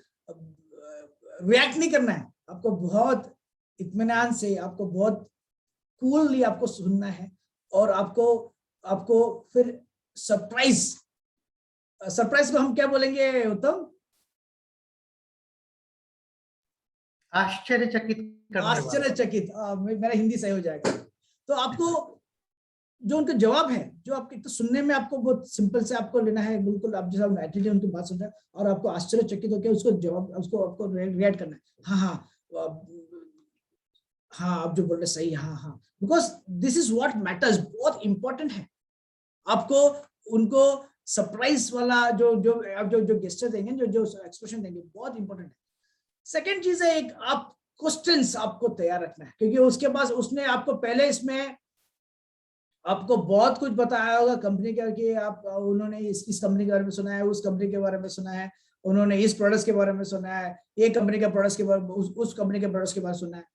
रिएक्ट नहीं करना है, आपको बहुत इत्मीनान से, आपको बहुत कूलली आपको सुनना है। और आपको फिर सरप्राइज को हम क्या बोलेंगे उत्तम? आश्चर्यचकित करने वाला। आश्चर्यचकित, मेरा हिंदी सही हो जाएगा। तो आपको जो उनका जवाब है, जो आपके तो सुनने में आपको बहुत सिंपल से आपको लेना है, बिल्कुल आप जैसा एटीट्यूड उनकी बात सुन रहे हैं और आपको आश्चर्यचकित होकर उसको जवाब, उसको आपको रिएक्ट करना है। हाँ आप जो बोल रहे सही, हाँ, because this is what matters, बहुत इंपॉर्टेंट है। आपको उनको सरप्राइज वाला जो गेस्चर देंगे, जो एक्सप्रेशन देंगे, बहुत इंपॉर्टेंट है। सेकेंड चीज है, एक आप क्वेश्चंस आपको तैयार रखना है, क्योंकि उसके पास उसने आपको पहले इसमें आपको बहुत कुछ बताया होगा कंपनी का, कि आप उन्होंने इस कंपनी के बारे में सुना है, उस कंपनी के बारे में सुना है, उन्होंने इस प्रोडक्ट्स के बारे में सुना है, ये कंपनी के प्रोडक्ट्स के बारे में, उस कंपनी के प्रोडक्ट्स के बारे में सुना है।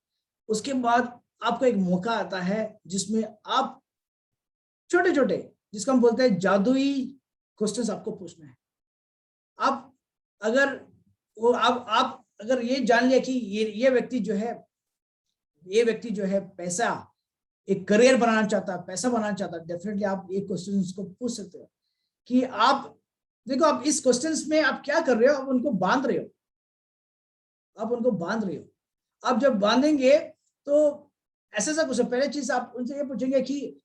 उसके बाद आपको एक मौका आता है जिसमें आप छोटे छोटे, जिसको हम बोलते हैं जादुई क्वेश्चंस आपको पूछना है। आप अगर वो आप अगर ये जान लिया कि ये व्यक्ति जो है पैसा, एक करियर बनाना चाहता है, पैसा बनाना चाहता है, डेफिनेटली आप ये क्वेश्चन को पूछ सकते हो कि आप देखो, आप इस क्वेश्चंस में आप क्या कर रहे हो, आप उनको बांध रहे हो, आप जब बांधेंगे तो ऐसा कुछ, पहले चीज आप उनसे ये पूछेंगे कि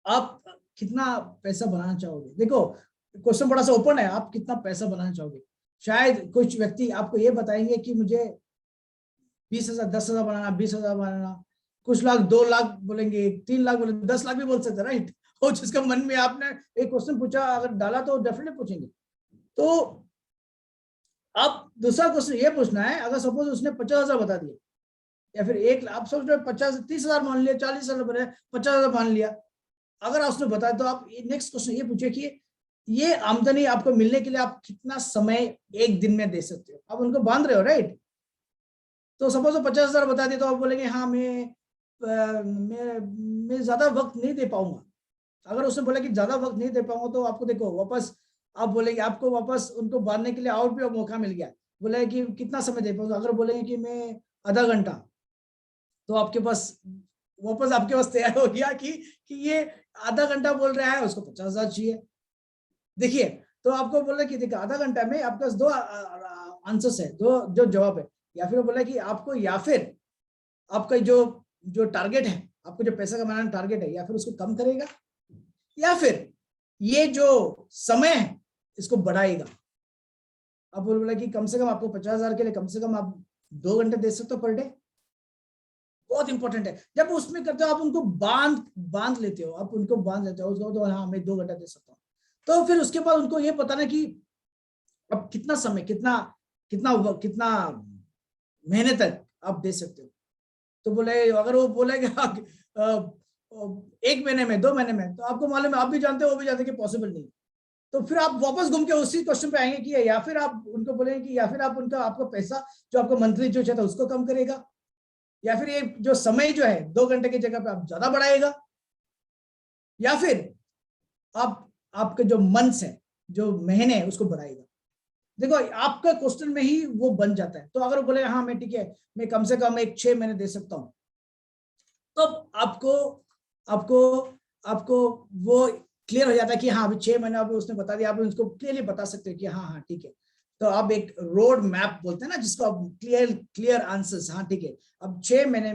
आप कितना पैसा बनाना चाहोगे। देखो क्वेश्चन बड़ा सा ओपन है, आप कितना पैसा बनाना चाहोगे। शायद कुछ व्यक्ति आपको ये बताएंगे कि मुझे 20,000, 10,000 बनाना, 20,000 बनाना, कुछ लोग 2 लाख बोलेंगे, 3 लाख बोलेंगे, 10 लाख भी बोल सकते हैं, राइट। और जिसका मन में आपने एक क्वेश्चन पूछा अगर डाला तो डेफिनेटली पूछेंगे। तो आप दूसरा क्वेश्चन ये पूछना है, अगर सपोज उसने 50,000 बता दिया या फिर 1 लाख, आप सोच रहे 50, 30,000 मान लिया, 40,000 बने, 50,000 मान लिया, अगर उसने बताया तो आप नेक्स्ट क्वेश्चन ये पूछिए कि ये आमदनी आपको मिलने के लिए आप कितना समय एक दिन में दे सकते हो। आप उनको बांध रहे हो, राइट। तो सपोज 50,000 बता दिए तो आप बोलेंगे हाँ मैं ज्यादा वक्त नहीं दे पाऊंगा। अगर उसने बोला कि ज्यादा वक्त नहीं दे पाऊंगा तो आपको देखो वापस आप बोलेंगे, आपको वापस उनको बांधने के लिए और भी मौका मिल गया। बोले कि कितना समय दे पाऊंगा, अगर बोलेंगे कि मैं आधा घंटा, तो आपके पास वापस आपके पास तैयार हो गया कि ये आधा घंटा बोल रहा है, उसको 50,000 चाहिए। देखिए, तो आपको बोला कि देखिए आधा घंटा में आपके पास 2 आंसर्स है, जो जवाब है। या फिर बोला कि आपको, या फिर आपका जो टारगेट है, आपको जो पैसा कमाना टारगेट है, या फिर उसको कम करेगा, या फिर ये जो समय है इसको बढ़ाएगा। आप बोला कि कम से कम आपको 50,000 के लिए कम से कम आप 2 घंटे दे सकते हो पर डे। बहुत इंपॉर्टेंट है, जब उसमें करते हो आप उनको बांध लेते हो, उसको तो हाँ मैं 2 घंटा दे सकता हूँ। तो फिर उसके बाद उनको ये बताना कि अब कितना समय, कितना महीने तक आप दे सकते हो। तो बोले, अगर वो बोलेगा 1 महीने में, 2 महीने में, तो आपको मालूम है, आप भी जानते हो, वो भी जानते हैं कि पॉसिबल नहीं। तो फिर आप वापस घूम के उसी क्वेश्चन पे आएंगे कि या फिर आप उनको बोलेंगे कि या फिर आप उनका आपका पैसा जो आपको मंथली जो चाहता है उसको कम करेगा, या फिर ये जो समय जो है 2 घंटे की जगह पे आप ज्यादा बढ़ाएगा, या फिर आपके जो मंथ्स है, जो महीने है उसको बढ़ाएगा। देखो आपका क्वेश्चन में ही वो बन जाता है। तो अगर वो बोले हाँ मैं ठीक है, मैं कम से कम 6 महीने दे सकता हूँ, तो आपको वो क्लियर हो जाता है कि हाँ अभी 6 महीने अभी उसने बता दिया, आप उसको क्लियरली बता सकते हो कि हाँ ठीक है। तो आप एक रोड मैप बोलते हैं ना, जिसको आप क्लियर आंसर्स, हाँ ठीक है, अब 6 महीने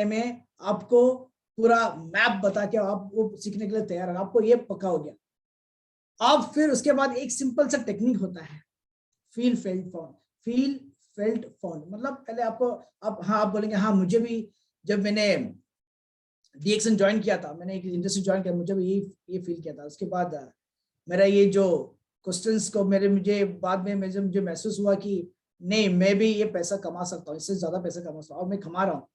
में आपको पूरा मैप बता के आप वो सीखने के लिए तैयार है, आपको ये पक्का हो गया। अब फिर उसके बाद एक सिंपल सा टेक्निक होता है, फील फेल्ट फाउंड। मतलब पहले आपको आप बोलेंगे हाँ मुझे भी, जब मैंने डीएक्सन ज्वाइन किया था, मैंने एक इंडस्ट्री ज्वाइन किया, मुझे भी ये फील किया था। उसके बाद मेरा ये जो क्वेश्चंस को मुझे बाद में मुझे महसूस हुआ कि नहीं मैं भी ये पैसा कमा सकता हूँ, इससे ज्यादा पैसा कमा सकता हूँ, और मैं कमा रहा हूँ।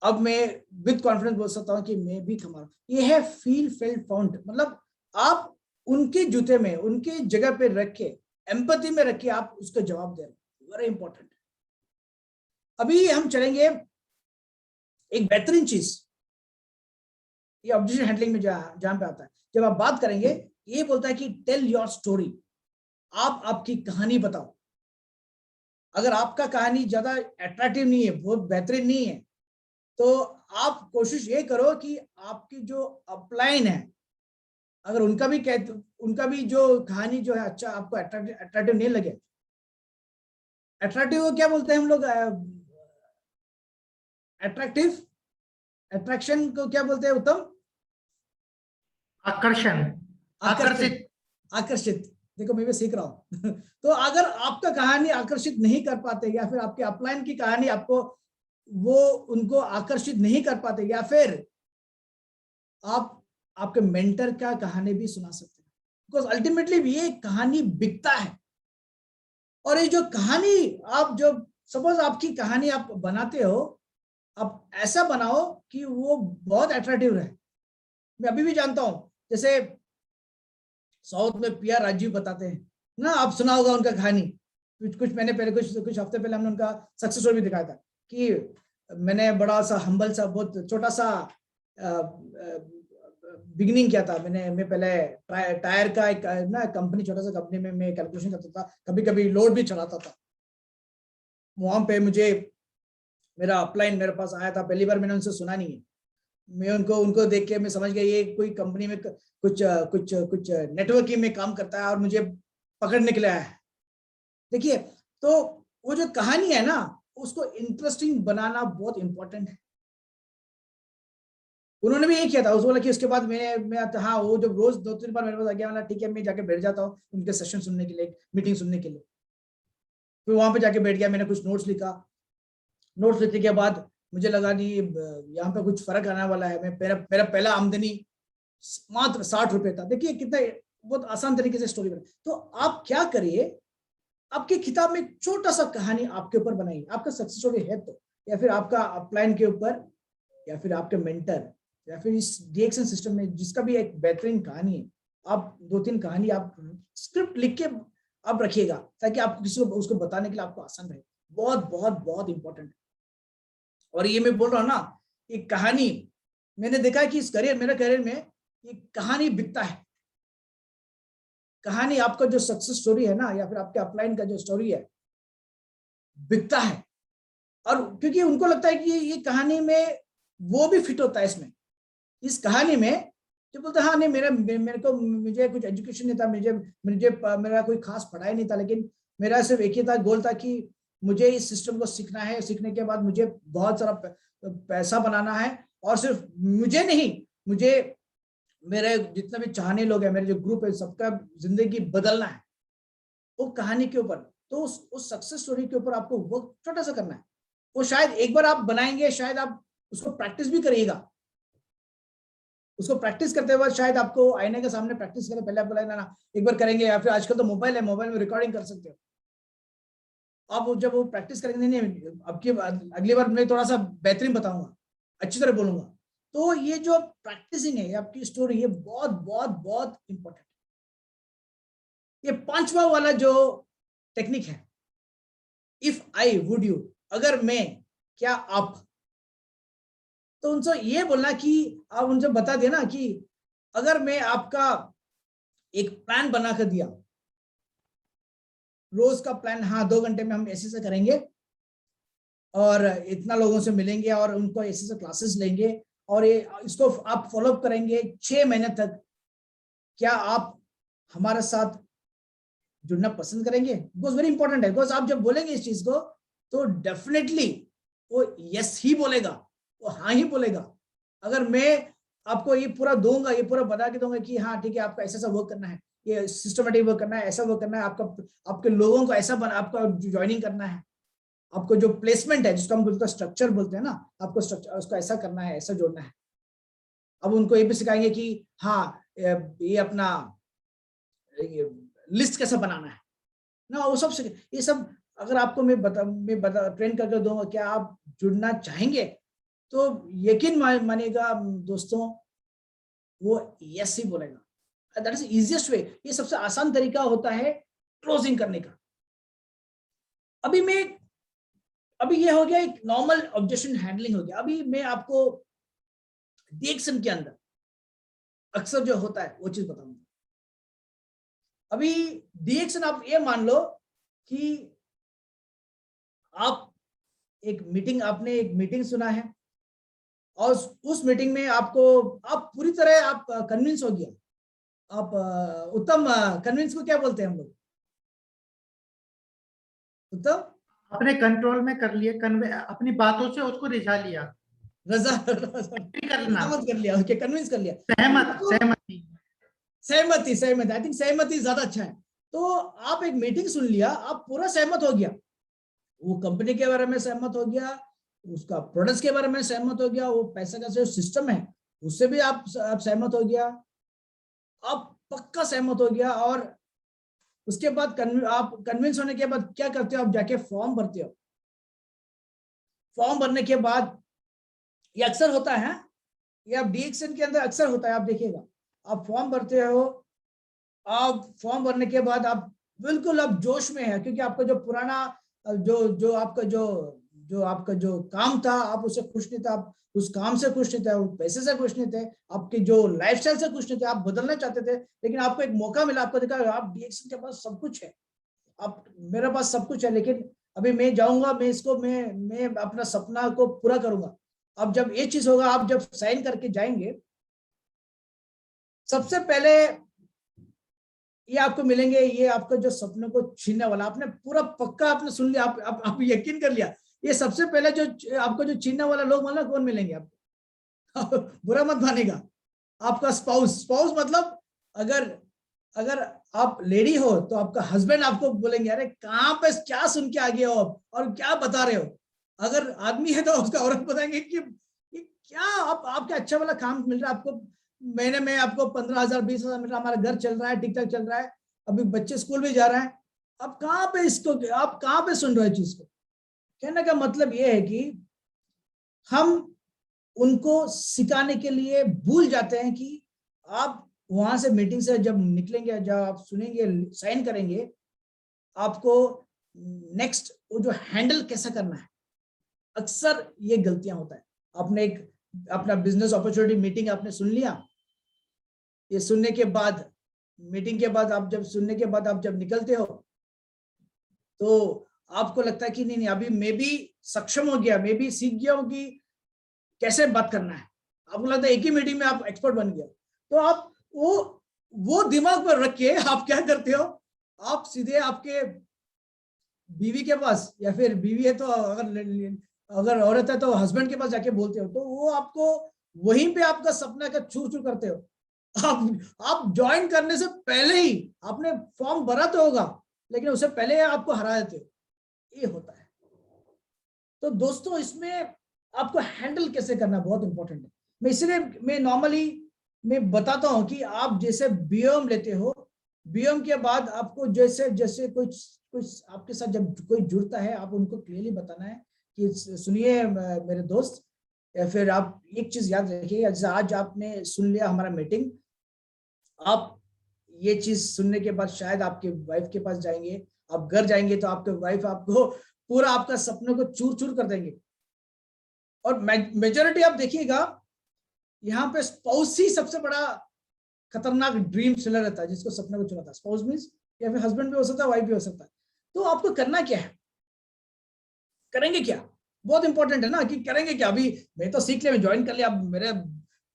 अब मैं विद कॉन्फिडेंस बोल सकता हूँ कि मैं भी कमा रहा हूँ। ये है फील फेल्ट फाउंड। मतलब आप उनके जूते में, उनके जगह पे रख के, एम्पैथी में रख के आप उसका जवाब दे रहे हैं। Very important. अभी हम चलेंगे एक बेहतरीन चीज, ये ऑब्जेक्शन हैंडलिंग में जहां पे आता है, जब आप बात करेंगे, ये बोलता है कि टेल योर स्टोरी, आप आपकी कहानी बताओ। अगर आपका कहानी ज्यादा अट्रैक्टिव नहीं है, बहुत बेहतरीन नहीं है, तो आप कोशिश ये करो कि आपकी जो अपलाइन है, अगर उनका भी जो कहानी जो है अच्छा आपको अट्रैक्टिव नहीं लगे, अट्रैक्टिव क्या बोलते हैं हम लोग, अट्रैक्शन को क्या बोलते हैं उत्तम? आकर्षित। देखो मैं भी सीख रहा हूं। तो अगर आपका कहानी आकर्षित नहीं कर पाते, या फिर आपके अपलाइन की कहानी उनको आकर्षित नहीं कर पाते, या फिर आप आपके मेंटर का कहानी भी सुना सकते हैं, बिकॉज अल्टीमेटली ये कहानी बिकता है। और ये जो कहानी आप जो सपोज आपकी कहानी आप बनाते हो, आप ऐसा बनाओ कि वो बहुत अट्रैक्टिव रहे। मैं अभी भी जानता हूं, जैसे साउथ में पीआर राजीव बताते हैं ना, आप सुना होगा उनका कहानी। कुछ महीने पहले, कुछ हफ्ते पहले हमने उनका सक्सेस स्टोरी भी दिखाया था। कि मैंने बड़ा सा हम्बल सा बहुत छोटा सा बिगिनिंग किया था। मैं पहले टायर का एक ना कंपनी, छोटा सा कंपनी में मैं कैलकुलेशन करता था, कभी कभी लोड भी चलाता था। वहां पे मुझे मेरा अपलाइन मेरे पास आया था, पहली बार मैंने उनसे सुना नहीं है। मैं उनको देख के मैं समझ गया ये कोई कंपनी में कुछ कुछ कुछ नेटवर्किंग में काम करता है और मुझे पकड़ने के लिए आया है। देखिए, तो वो जो कहानी है ना, उसको इंटरेस्टिंग बनाना बहुत इंपॉर्टेंट है। उन्होंने भी यही किया था। बोला कि उसके बाद मैं हाँ, वो जब रोज 2-3 बार मेरे पास आ गया, बोला ठीक है मैं जाके बैठ जाता हूँ उनके सेशन सुनने के लिए, मीटिंग सुनने के लिए। फिर वहां पे जाके बैठ गया, मैंने कुछ नोट्स लिखा। नोट्स लिखने के बाद मुझे लगा नहीं यहाँ पे कुछ फर्क आने वाला है। मेरा पहला आमदनी मात्र 60 रुपए था। देखिए कितना बहुत आसान तरीके से स्टोरी बना। तो आप क्या करिए, आपकी किताब में एक छोटा सा कहानी आपके ऊपर बनाइए, आपका सक्सेस स्टोरी है तो, या फिर आपका अपलाइन के ऊपर, या फिर आपके मेंटर, या फिर इस डिएक्शन सिस्टम में जिसका भी एक बेहतरीन कहानी है। आप 2-3 कहानी आप स्क्रिप्ट लिख के आप रखिएगा, ताकि आपको किसी को उसको बताने के लिए आपको आसान रहे। बहुत बहुत बहुत इंपॉर्टेंट है। और ये मैं बोल रहा हूँ ना, एक कहानी, मैंने देखा कि इस मेरे करियर में एक कहानी बिकता है। कहानी, आपका जो सक्सेस स्टोरी है ना, या फिर आपके अपलाइन का जो स्टोरी है, बिकता है। और क्योंकि उनको लगता है कि ये कहानी में वो भी फिट होता है इसमें। इस कहानी में जो बोलते हैं हाँ नहीं, मुझे कुछ एजुकेशन नहीं था, मेरा कोई खास पढ़ाई नहीं था, लेकिन मेरा सिर्फ एक ही था, गोल था कि मुझे इस सिस्टम को सीखना है। सीखने के बाद मुझे बहुत सारा पैसा बनाना है, और सिर्फ मुझे नहीं, मुझे मेरे जितने भी चाहने लोग हैं, मेरे जो ग्रुप है, सबका जिंदगी बदलना है। वो कहानी के ऊपर, तो उस सक्सेस स्टोरी के ऊपर आपको वर्क छोटा सा करना है। वो शायद एक बार आप बनाएंगे, शायद आप उसको प्रैक्टिस भी करिएगा। उसको प्रैक्टिस करते हुए शायद आपको आईने के सामने प्रैक्टिस करें, पहले आपको लगना ना एक बार करेंगे, या फिर आजकल तो मोबाइल है, मोबाइल में रिकॉर्डिंग कर सकते हो आप। जब वो प्रैक्टिस करेंगे, नहीं अब की अगली बार मैं थोड़ा सा बेहतरीन बताऊंगा, अच्छी तरह बोलूंगा। तो ये जो प्रैक्टिसिंग है आपकी स्टोरी, ये बहुत बहुत बहुत इंपॉर्टेंट है। ये 5वां वाला जो टेक्निक है, इफ आई वुड यू, अगर मैं, क्या आप, तो उनसे ये बोलना कि आप उनसे बता देना कि अगर मैं आपका एक प्लान बनाकर दिया, रोज का प्लान, हाँ 2 घंटे में हम ऐसे से करेंगे और इतना लोगों से मिलेंगे और उनको ऐसे से क्लासेस लेंगे, और ये इसको आप फॉलो अप करेंगे 6 महीने तक, क्या आप हमारे साथ जुड़ना पसंद करेंगे? बिकॉज वेरी इंपॉर्टेंट है। बिकॉज आप जब बोलेंगे इस चीज को, तो डेफिनेटली वो यस ही बोलेगा, वो हाँ ही बोलेगा। अगर मैं आपको ये पूरा दूंगा, ये पूरा बता के दूंगा कि हाँ ठीक है, आपका ऐसा ऐसा वर्क करना है, ये सिस्टमेटिक वर्क करना है, ऐसा वर्क करना है, आपके लोगों को ऐसा बना, आपका ज्वाइनिंग करना है, आपको जो प्लेसमेंट है जिसको हम बोलते हैं स्ट्रक्चर बोलते हैं ना, आपको स्ट्रक्चर उसको ऐसा करना है, ऐसा जोड़ना है। अब उनको ये भी सिखाएंगे कि हाँ ये अपना लिस्ट कैसे बनाना है ना, वो सब ये सब अगर आपको मैं बता ट्रेन करके दूंगा, क्या आप जुड़ना चाहेंगे? तो यकीन मानिएगा दोस्तों, वो यस ही बोलेगा। That is easiest way. ये सबसे आसान तरीका होता है क्लोजिंग करने का। अभी ये हो गया एक नॉर्मल ऑब्जेक्शन हैंडलिंग हो गया। अभी मैं आपको डिएक्शन के अंदर अक्सर जो होता है वो चीज बताऊंगा। अभी डिएक्शन, आप ये मान लो कि आपने एक मीटिंग सुना है, और उस मीटिंग में आप पूरी तरह आप कन्विंस हो गया। आप उत्तम, कन्विंस को क्या बोलते हैं हम लोग? उत्तम, अपने कंट्रोल में कर लिए, अपनी बातों से उसको रिझा लिया, करना, कर लिया, ओके, कन्विंस कर लिया, सहमति। आई थिंक सहमति ज्यादा अच्छा है। तो आप एक मीटिंग सुन लिया, आप पूरा सहमत हो गया, वो कंपनी के बारे में सहमत हो गया, उसका प्रोडक्ट्स के बारे में सहमत हो गया, वो पैसा का जो सिस्टम है उससे भी आप सहमत हो गया, आप पक्का सहमत हो गया। और उसके बाद आप कन्विंस होने के बाद क्या करते हो? आप जाके फॉर्म भरते हो। फॉर्म भरने के बाद ये अक्सर होता है, ये आप डीएक्शन के अंदर अक्सर होता है, आप देखिएगा, आप फॉर्म भरते हो, आप फॉर्म भरने के बाद आप बिल्कुल अब जोश में है, क्योंकि आपका जो पुराना जो आपका जो जो आपका जो काम था आप उससे खुश नहीं थे, आप उस काम से खुश नहीं थे, उस पैसे से खुश नहीं थे, आपके जो लाइफस्टाइल से खुश नहीं थे, आप बदलना चाहते थे, लेकिन आपको एक मौका मिला, आपको देखा आप डीएक्शन के पास सब कुछ है, आप मेरे पास सब कुछ है, लेकिन अभी मैं जाऊंगा, मैं इसको मैं अपना सपना को पूरा करूंगा। अब जब ये चीज होगा, आप जब साइन करके जाएंगे, सबसे पहले ये आपको मिलेंगे, ये आपका जो सपनों को छीनने वाला, आपने पूरा पक्का आपने सुन लिया, आप यकीन कर लिया, ये सबसे पहले जो आपको जो छीनने वाला लोग मतलब कौन मिलेंगे आपको? बुरा मत मानेगा, आपका स्पाउस मतलब अगर आप लेडी हो तो आपका हस्बैंड आपको बोलेंगे अरे कहाँ पे क्या सुन के आ गए हो और क्या बता रहे हो। अगर आदमी है तो उसका औरत बताएंगे कि क्या आपका अच्छा वाला काम मिल रहा है, आपको महीने में आपको 15,000 20,000 मिल रहा है, हमारा घर चल रहा है, ठीक ठाक चल रहा है, अभी बच्चे स्कूल भी जा रहे हैं, अब कहाँ पे इसको, आप कहाँ पे सुन रहे हो चीज को? कहने का मतलब ये है कि हम उनको सिखाने के लिए भूल जाते हैं कि आप वहां से मीटिंग से जब निकलेंगे, जब आप सुनेंगे, साइन करेंगे, आपको नेक्स्ट वो जो हैंडल कैसा करना है, अक्सर ये गलतियां होता है। आपने एक अपना बिजनेस अपॉर्चुनिटी मीटिंग आपने सुन लिया, ये सुनने के बाद, मीटिंग के बाद आप जब सुनने के बाद आप जब निकलते हो तो आपको लगता है कि नहीं अभी मैं भी सक्षम हो गया, मैं भी सीख गया हूं कि कैसे बात करना है, आपको लगता है एक ही मीटिंग में आप एक्सपर्ट बन गया, तो आप वो दिमाग पर रख के आप क्या करते हो, आप सीधे आपके बीवी के पास, या फिर बीवी है तो अगर औरत है तो हस्बैंड के पास जाके बोलते हो, तो वो आपको वहीं पे आपका सपना का चूर चूर करते हो। आप ज्वाइन करने से पहले ही आपने फॉर्म भरा तो होगा, लेकिन उससे पहले आपको हरा देते हो, ये होता है। तो दोस्तों इसमें आपको हैंडल कैसे करना बहुत इंपॉर्टेंट है। मैं इसलिए मैं नॉर्मली मैं बताता हूं कि आप जैसे बीएम लेते हो, बीएम के बाद आपको जैसे जैसे कुछ आपके साथ जब कोई जुड़ता है, आप उनको क्लियरली बताना है कि सुनिए मेरे दोस्त, या फिर आप एक चीज याद रखिए, जैसे आज आपने सुन लिया हमारा मीटिंग, आप ये चीज सुनने के बाद शायद आपके वाइफ के पास जाएंगे, आप घर जाएंगे तो आपके वाइफ आपको पूरा आपका सपनों को चूर चूर कर देंगे। और मेजोरिटी आप देखिएगा यहाँ पे स्पाउस ही सबसे बड़ा खतरनाक ड्रीम किलर रहता है, जिसको सपने को चुराता है। स्पाउस मींस या फिर हस्बैंड भी हो सकता है, वाइफ भी हो सकता है। तो आपको करना क्या है, करेंगे क्या, बहुत इंपॉर्टेंट है ना कि करेंगे क्या। अभी मैं तो सीख लिया, मैं ज्वाइन कर लिया, अब मेरे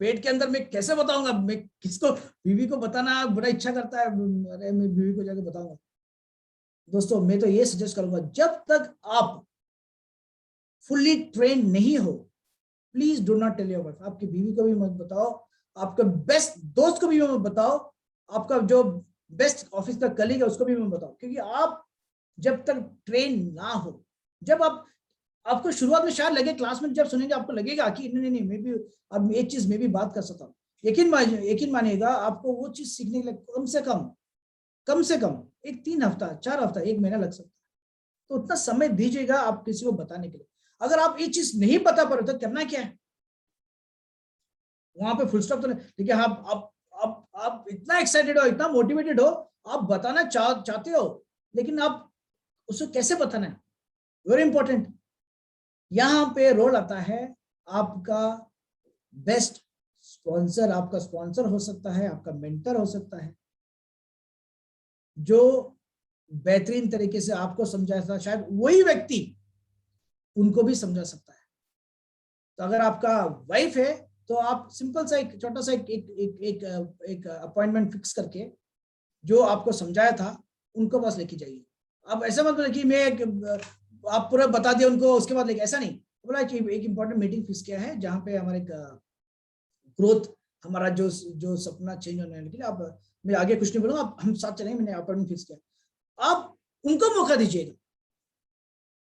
पेट के अंदर मैं कैसे बताऊंगा, मैं किसको, बीवी को बताना बड़ा इच्छा करता है, अरे मैं बीवी को जाके बताऊंगा। दोस्तों मैं तो ये सजेस्ट करूंगा, जब तक आप फुल्ली ट्रेन नहीं हो, please do not tell your wife, आपकी बीवी को भी मत बताओ, आपके बेस्ट दोस्त को भी मत बताओ, आपका जो बेस्ट ऑफिस का कलीग है उसको भी मत बताओ, क्योंकि आप जब तक ट्रेन ना हो, जब आपको शुरुआत में शायद लगे, क्लास में जब सुनेंगे आपको लगेगा कि नहीं मैं भी अब एक चीज मैं भी बात कर सकता हूँ, यकीन मानिएगा आपको वो चीज सीखने के लिए कम से कम एक 3 हफ्ता 4 हफ्ता 1 महीना लग सकता है। तो उतना समय दीजिएगा आप किसी को बताने के लिए। अगर आप ये चीज नहीं बता पा रहे तो करना क्या है, वहां पे फुल स्टॉप तो नहीं, ठीक है। आप इतना एक्साइटेड हो, इतना मोटिवेटेड हो, आप बताना चाहते हो, लेकिन आप उसको कैसे बताना है, वेरी इंपॉर्टेंट। यहां पे रोल आता है आपका बेस्ट स्पॉन्सर। आपका स्पॉन्सर हो सकता है, आपका मेंटर हो सकता है, जो बेहतरीन तरीके से आपको समझा सकता है, शायद वही व्यक्ति उनको भी समझा सकता है। तो अगर आपका वाइफ है तो आप सिंपल सा एक छोटा सा एक अपॉइंटमेंट फिक्स करके जो आपको समझाया था उनको पास लेके जाइए। आप ऐसा मत बोले कि मैं आप पूरा बता दिया उनको उसके बाद लेके, ऐसा नहीं बोला कि एक इंपॉर्टेंट मीटिंग फिक्स किया है जहां पे हमारे ग्रोथ, हमारा जो सपना चेंज होने के लिए, आप मैं आगे कुछ नहीं बोलूंगा, आप हम साथ चलेंगे, मैंने अपॉइंटमेंट फिक्स किया। आप उनको मौका दीजिएगा।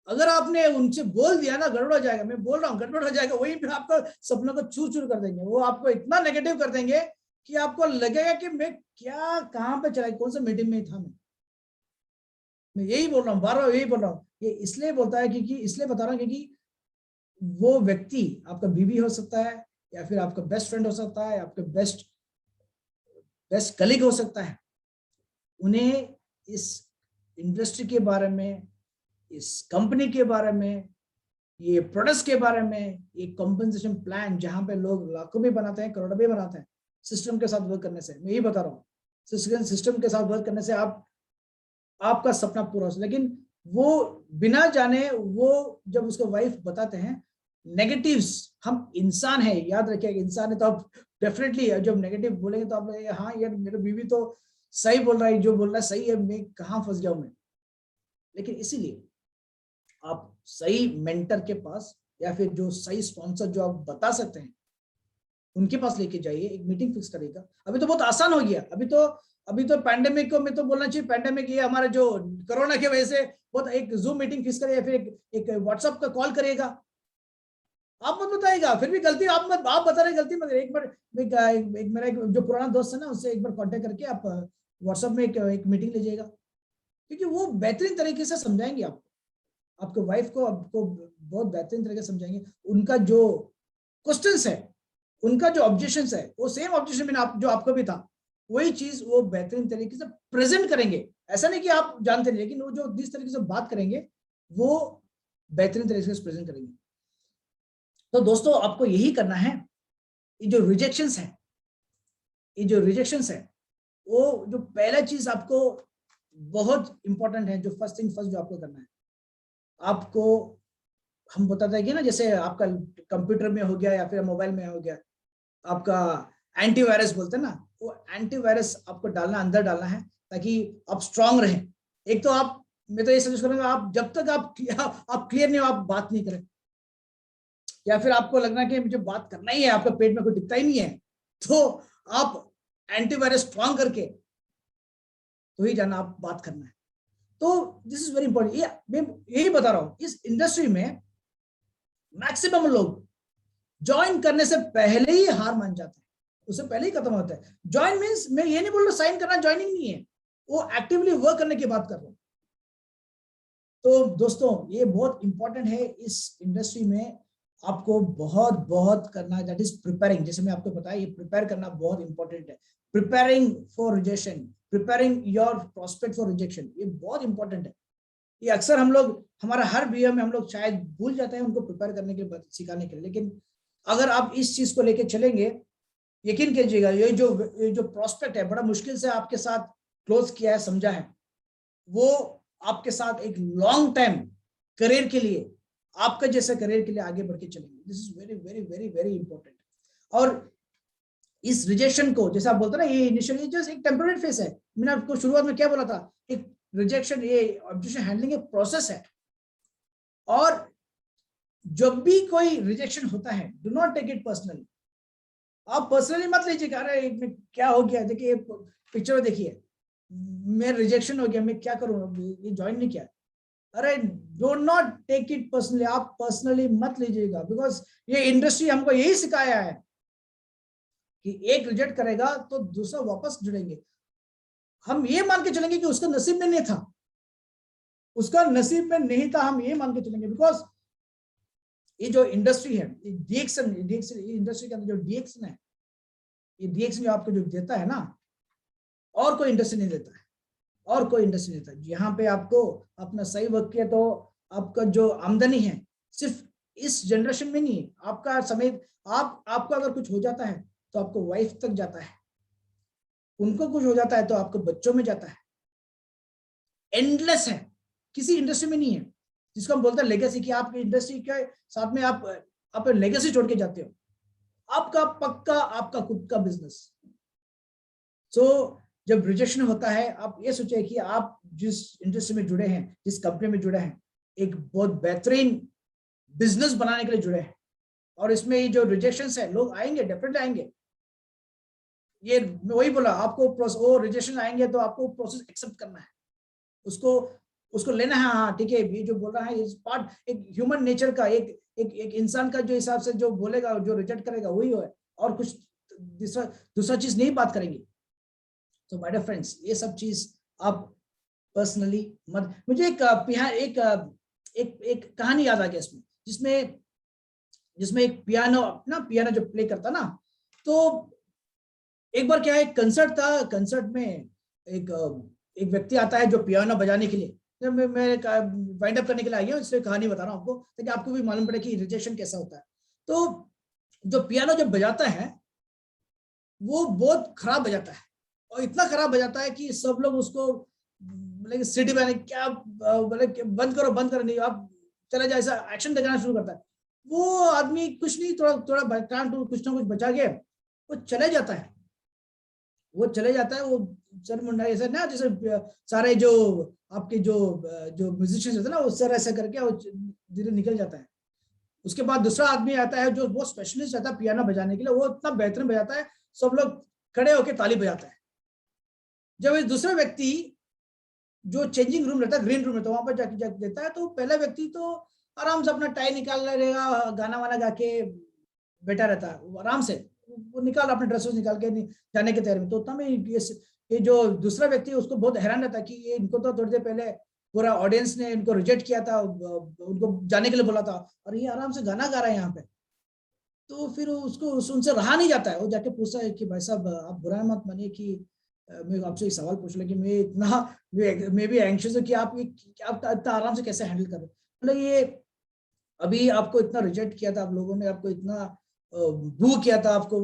अगर आपने उनसे बोल दिया ना गड़बड़ हो जाएगा, मैं बोल रहा हूँ गड़बड़ हो जाएगा, वहीं पे आपका सपनों को चूर चूर कर देंगे, वो आपको इतना नेगेटिव कर देंगे कि आपको लगेगा कि मैं क्या कहाँ पे चला, कौन सा मीटिंग में था मैं यही बोल रहा हूँ, बार बार यही बोल रहा हूँ। ये इसलिए बोलता है क्योंकि इसलिए बता रहा हूँ क्योंकि वो व्यक्ति आपका बीवी हो सकता है, या फिर आपका बेस्ट फ्रेंड हो सकता है, आपका बेस्ट कलीग हो सकता है। उन्हें इस इंडस्ट्री के बारे में, इस कंपनी के बारे में ये प्रोडक्ट्स के बारे में, ये कॉम्पेंसेशन प्लान जहां पे लोग लाखों भी बनाते हैं, करोड़ों भी बनाते हैं सिस्टम के साथ वर्क करने से। मैं यही बता रहा हूँ, सिस्टम के साथ वर्क करने से आपका सपना पूरा हो। लेकिन वो बिना जाने, वो जब उसको वाइफ बताते हैं नेगेटिव्स, हम इंसान है, याद रखिएगा इंसान है, तो आप डेफिनेटली जब नेगेटिव बोलेंगे तो आप बोलेंगे हाँ यार मेरी बीवी तो सही बोल रहा है, जो बोल रहा है सही है, मैं कहाँ फंस गया हूं मैं। लेकिन इसीलिए आप सही मेंटर के पास या फिर जो सही स्पॉन्सर जो आप बता सकते हैं उनके पास लेके जाइए, एक मीटिंग फिक्स करेगा। अभी तो बहुत आसान हो गया, अभी तो पैंडेमिक को मैं तो बोलना चाहिए, पैंडेमिक ये हमारा जो कोरोना की वजह से बहुत, एक जूम मीटिंग फिक्स करिए, फिर एक व्हाट्सएप का कॉल करिएगा। आप मत बताइएगा, फिर भी गलती आप बता रहे, गलती मत। एक बार मेरा एक जो पुराना दोस्त है ना, उससे एक बार कांटेक्ट करके आप व्हाट्सएप में एक मीटिंग लीजिएगा, क्योंकि वो बेहतरीन तरीके से समझाएंगे आपको वाइफ को आपको बहुत बेहतरीन तरीके से समझाएंगे। उनका जो क्वेश्चंस है, उनका जो ऑब्जेक्शंस है, वो सेम ऑब्जेक्शन में जो आपको भी था, वही चीज वो बेहतरीन तरीके से प्रेजेंट करेंगे। ऐसा नहीं कि आप जानते नहीं, लेकिन वो जो जिस तरीके से बात करेंगे वो बेहतरीन तरीके से प्रेजेंट करेंगे। तो दोस्तों आपको यही करना है। ये जो रिजेक्शंस है, वो जो पहला चीज आपको बहुत इंपॉर्टेंट है, जो फर्स्ट थिंग फर्स्ट जो आपको करना है, आपको हम बताते हैं कि ना, जैसे आपका कंप्यूटर में हो गया या फिर मोबाइल में हो गया, आपका एंटीवायरस बोलते हैं ना, वो एंटीवायरस आपको अंदर डालना है ताकि आप स्ट्रांग रहें। एक तो मैं तो ये सजेस्ट करूंगा, आप जब तक आप क्लियर नहीं हो, आप बात नहीं करें, या फिर आपको लगना कि मुझे बात करना ही है, आपका पेट में कोई दिखता ही नहीं है, तो आप एंटीवायरस स्ट्रांग करके तो ही जाना, आप बात करना है। तो दिस इज वेरी इंपॉर्टेंट। ये मैं यही बता रहा हूं, इस इंडस्ट्री में मैक्सिमम लोग ज्वाइन करने से पहले ही हार मान जाते हैं, उससे पहले ही खत्म होता है। ज्वाइन मींस, मैं ये नहीं बोल रहा साइन करना ज्वाइनिंग नहीं है, वो एक्टिवली वर्क करने की बात कर रहा हूं। तो दोस्तों ये बहुत इंपॉर्टेंट है इस इंडस्ट्री में, आपको बहुत बहुत करना है, दैट इज प्रिपेयरिंग। जैसे मैं आपको बताया, ये प्रिपेयर करना बहुत इंपॉर्टेंट है। Preparing for rejection, preparing your prospect for rejection, ये बहुत इंपॉर्टेंट है। ये अक्सर हम लोग, हमारा हर बीए में हम लोग शायद भूल जाते हैं उनको प्रिपेयर करने के बाद, सिखाने के लिए। लेकिन अगर आप इस चीज को लेके चलेंगे, यकीन कीजिएगा, ये जो प्रोस्पेक्ट है, बड़ा मुश्किल से आपके साथ क्लोज किया है, समझा है, वो आपके साथ एक लॉन्ग टाइम करियर के लिए, आपका जैसा करियर के लिए आगे बढ़ के चलेंगे। This is very very very very important. और इस रिजेक्शन को, जैसे आप बोलते हैं ना, ये इनिशियली जस्ट एक टेम्पररी फेस है। मैंने आपको शुरुआत में क्या बोला था, एक रिजेक्शन, ये ऑब्जेक्शन हैंडलिंग एक प्रोसेस है। और जब भी कोई रिजेक्शन होता है, do not take it personally. आप पर्सनली मत लीजिएगा, अरे क्या हो गया, देखिए पिक्चर में देखिए, मेरा रिजेक्शन हो गया, मैं क्या करूं, ये ज्वाइन नहीं किया। अरे do not take it personally, आप पर्सनली मत लीजिएगा, बिकॉज ये इंडस्ट्री हमको यही सिखाया है कि एक रिजेक्ट करेगा तो दूसरा वापस जुड़ेंगे। हम ये मान के चलेंगे कि उसका नसीब में नहीं था, उसका नसीब में नहीं था, हम ये मान के चलेंगे। बिकॉज ये जो इंडस्ट्री है, डीएक्शन इंडस्ट्री के अंदर जो डीएक्शन है, ये डीएक्शन जो आपको जो देता है ना, और कोई इंडस्ट्री नहीं देता है, और कोई इंडस्ट्री नहीं देता। यहाँ पे आपको अपना सही वर्क किया तो आपका जो आमदनी है सिर्फ इस जनरेशन में नहीं है, आपका समेत आपको अगर कुछ हो जाता है तो आपको वाइफ तक जाता है, उनको कुछ हो जाता है तो आपको बच्चों में जाता है। एंडलेस है, किसी इंडस्ट्री में नहीं है जिसको हम बोलते हैं लेगेसी, कि आप इंडस्ट्री के साथ में आप लेगेसी छोड़ के जाते हो, आपका पक्का आपका खुद का बिजनेस। सो जब रिजेक्शन होता है, आप ये सोचिए कि आप जिस इंडस्ट्री में जुड़े हैं, जिस कंपनी में जुड़े हैं, एक बहुत बेहतरीन बिजनेस बनाने के लिए जुड़े हैं, और इसमें ये जो रिजेक्शंस है, लोग आएंगे, डेफिनेटली आएंगे। ये मैं वही बोला आपको, वो रिजेक्शन आएंगे तो आपको प्रोसेस एक्सेप्ट करना है, उसको लेना है। हाँ ठीक है, ये जो बोल रहा है इस पार्ट, एक ह्यूमन नेचर का, एक इंसान का जो हिसाब से जो बोलेगा, जो रिजेक्ट करेगा वही है, और कुछ दूसरा चीज नहीं बात करेंगे। तो माय डियर फ्रेंड्स, ये सब चीज आप पर्सनली मत। मुझे एक कहानी याद आ गया इसमें, जिसमें एक पियानो जो प्ले करता ना, तो एक बार क्या है, कंसर्ट था, कंसर्ट में एक व्यक्ति आता है जो पियानो बजाने के लिए, जब मैं वाइंड अप करने के लिए आई हूँ, इसलिए कहानी बता रहा हूँ आपको, ताकि आपको भी मालूम पड़े कि रिजेक्शन कैसा होता है। तो जो पियानो जब बजाता है वो बहुत खराब बजाता है, और इतना खराब बजाता है कि सब लोग उसको मतलब सीटी बजाने क्या मतलब बंद करो नहीं, आप चले जाए, ऐसा एक्शन दिखाना शुरू करता है। वो आदमी कुछ नहीं, थोड़ा थोड़ा कान टूट कुछ ना कुछ बचा के वो चले जाता है, वो सर मुंडा ऐसा ना, जैसे सारे जो आपके जो म्यूजिशियंस होते हैं ना, वो सर ऐसा करके वो धीरे निकल जाता है। उसके बाद दूसरा आदमी आता है जो बहुत स्पेशलिस्ट रहता है पियानो बजाने के लिए, वो इतना बेहतरीन बजाता है, सब लोग खड़े होकर ताली बजाता है। जब इस दूसरा व्यक्ति जो चेंजिंग रूम रहता है, ग्रीन रूम रहता है, वहां पर जाके देता है, तो पहला व्यक्ति तो आराम से अपना टाई निकाल रहेगा, गाना वाना गा के बैठा रहता है, वो आराम से वो निकाल अपने ड्रेसेस निकाल के जाने के तैयारी में। तो उतना में ये जो दूसरा व्यक्ति है उसको बहुत हैरान रहता है कि ये इनको तो थोड़ी देर पहले पूरा ऑडियंस ने इनको रिजेक्ट किया था, उनको जाने के लिए बोला था, और ये आराम से गाना गा रहा है यहाँ पे। तो फिर उसको उनसे रहा नहीं जाता है, वो जाके पूछता है कि भाई साहब आप बुरा मत मानिए कि मैं आपसे एक सवाल पूछ लूं कि मैं भी एंग्शियस हूँ कि आप इतना आराम से कैसे हैंडल कर रहे हो। मतलब ये अभी आपको इतना रिजेक्ट किया था, आप लोगों ने आपको इतना बू किया था, आपको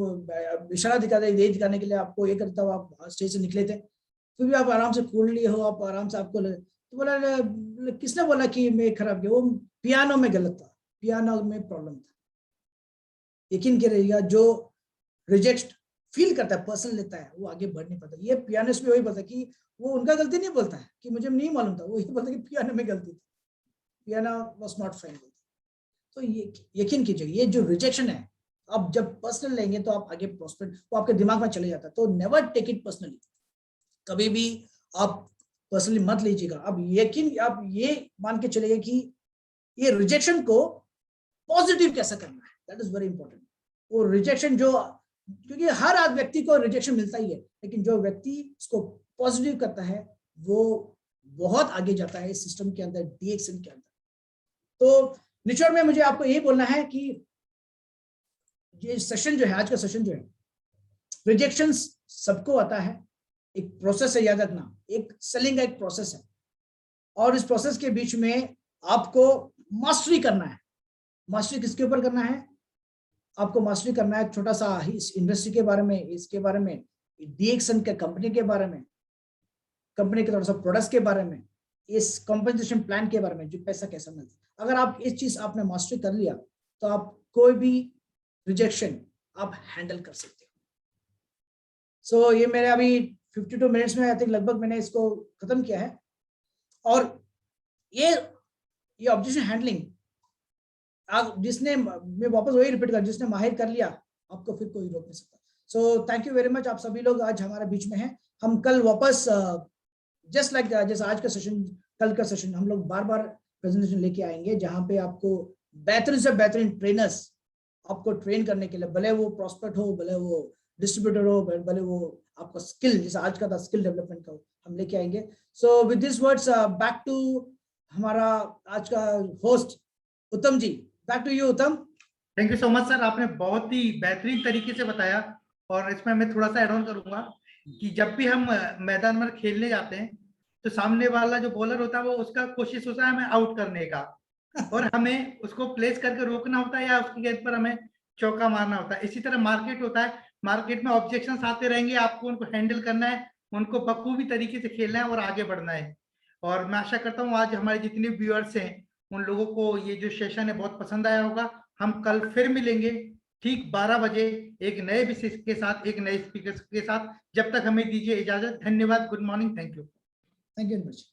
इशारा दिखाने के लिए आपको ये करता हुआ आप स्टेज से निकले थे, फिर भी आप आराम से कूलली हो, आप आराम से आपको तो बोला किसने बोला कि मैं खराब किया, वो पियानो में गलत था, पियानो में प्रॉब्लम था। यकीन करिएगा जो रिजेक्ट फील करता है, पर्सन लेता है, वो आगे बढ़ नहीं पाता। ये पियानिस्ट भी वही बोलता है कि वो उनका गलती नहीं बोलता है कि मुझे नहीं मालूम था, वो ये बोलता है कि पियानो में गलती थी, पियानो वाज नॉट फाइन। तो ये यकीन कीजिए, ये जो रिजेक्शन है आप जब पर्सनल लेंगे तो आप आगे प्रॉस्पेक्ट वो आपके दिमाग में चले जाता है। तो नेवर टेक इट पर्सनली, कभी भी आप पर्सनली मत लीजिएगा। आप ये मान के चलिए कि ये रिजेक्शन को पॉजिटिव कैसे करना है, दैट इज वेरी इंपॉर्टेंट। वो रिजेक्शन क्योंकि हर व्यक्ति को रिजेक्शन मिलता ही है, लेकिन जो व्यक्ति इसको पॉजिटिव करता है वो बहुत आगे जाता है इस सिस्टम के अंदर, डीएक्सन के अंदर। तो निचोड़ में मुझे आपको यही बोलना है कि ये सेशन जो है, आज का सेशन जो है, रिजेक्शन सबको आता है, एक प्रोसेस है, याद रखना, एक सेलिंग का एक प्रोसेस है, और इस प्रोसेस के बीच में आपको मास्टरी करना है। मास्टरी किसके ऊपर करना है? आपको मास्टरी करना है छोटा सा इस इंडस्ट्री के बारे में, इसके बारे में, डीएक्सन के कंपनी के बारे में, कंपनी के थोड़ा सा प्रोडक्ट्स के बारे में, इस कॉम्पेंसेशन प्लान के बारे में, जो पैसा कैसा मिलता है। अगर आप इस चीज आपने मास्टरी कर लिया तो आप कोई भी रिजेक्शन आप हैंडल कर सकते हो। सो ये मेरे अभी 52 मिनट्स में आई थिंक लगभग मैंने इसको खत्म किया है। और ये ऑब्जेक्शन हैंडलिंग आप मैं वापस वही रिपीट कर, जिसने माहिर कर लिया आपको फिर कोई रोक नहीं सकता। So thank you very much, आप सभी लोग आज हमारे बीच में हैं। हम कल वापस जस्ट लाइक जैसे आज का सेशन, कल का सेशन हम लोग बार बार प्रेजेंटेशन लेके आएंगे, जहां पे आपको बेहतरीन से बेहतरीन ट्रेनर्स आपको ट्रेन करने के लिए, भले वो प्रॉस्पेक्ट हो, भले वो डिस्ट्रीब्यूटर हो, भले वो आपका स्किल, जैसे आज का था स्किल डेवलपमेंट का, हम लेके आएंगे। So with this words back to हमारा आज का host Uttam ji, back to you Uttam. Thank you so much sir, आपने बहुत ही बेहतरीन तरीके से बताया। और इसमें मैं थोड़ा सा ऐड ऑन करूंगा कि जब भी हम मैदान में खेलने जाते हैं तो सामने वाला जो बॉलर होता है वो उसका कोशिश होता है हमें आउट करने का, और हमें उसको प्लेस करके रोकना होता है या उसकी गेंद पर हमें चौका मारना होता है। इसी तरह मार्केट होता है, मार्केट में ऑब्जेक्शंस आते रहेंगे, आपको उनको हैंडल करना है, उनको बखूबी तरीके से खेलना है और आगे बढ़ना है। और मैं आशा करता हूँ आज हमारे जितने व्यूअर्स हैं उन लोगों को ये जो सेशन है बहुत पसंद आया होगा। हम कल फिर मिलेंगे ठीक 12 बजे एक नए विषय के साथ, एक नए स्पीकर के साथ। जब तक हमें दीजिए इजाजत। धन्यवाद, good morning, thank you. Thank you very much.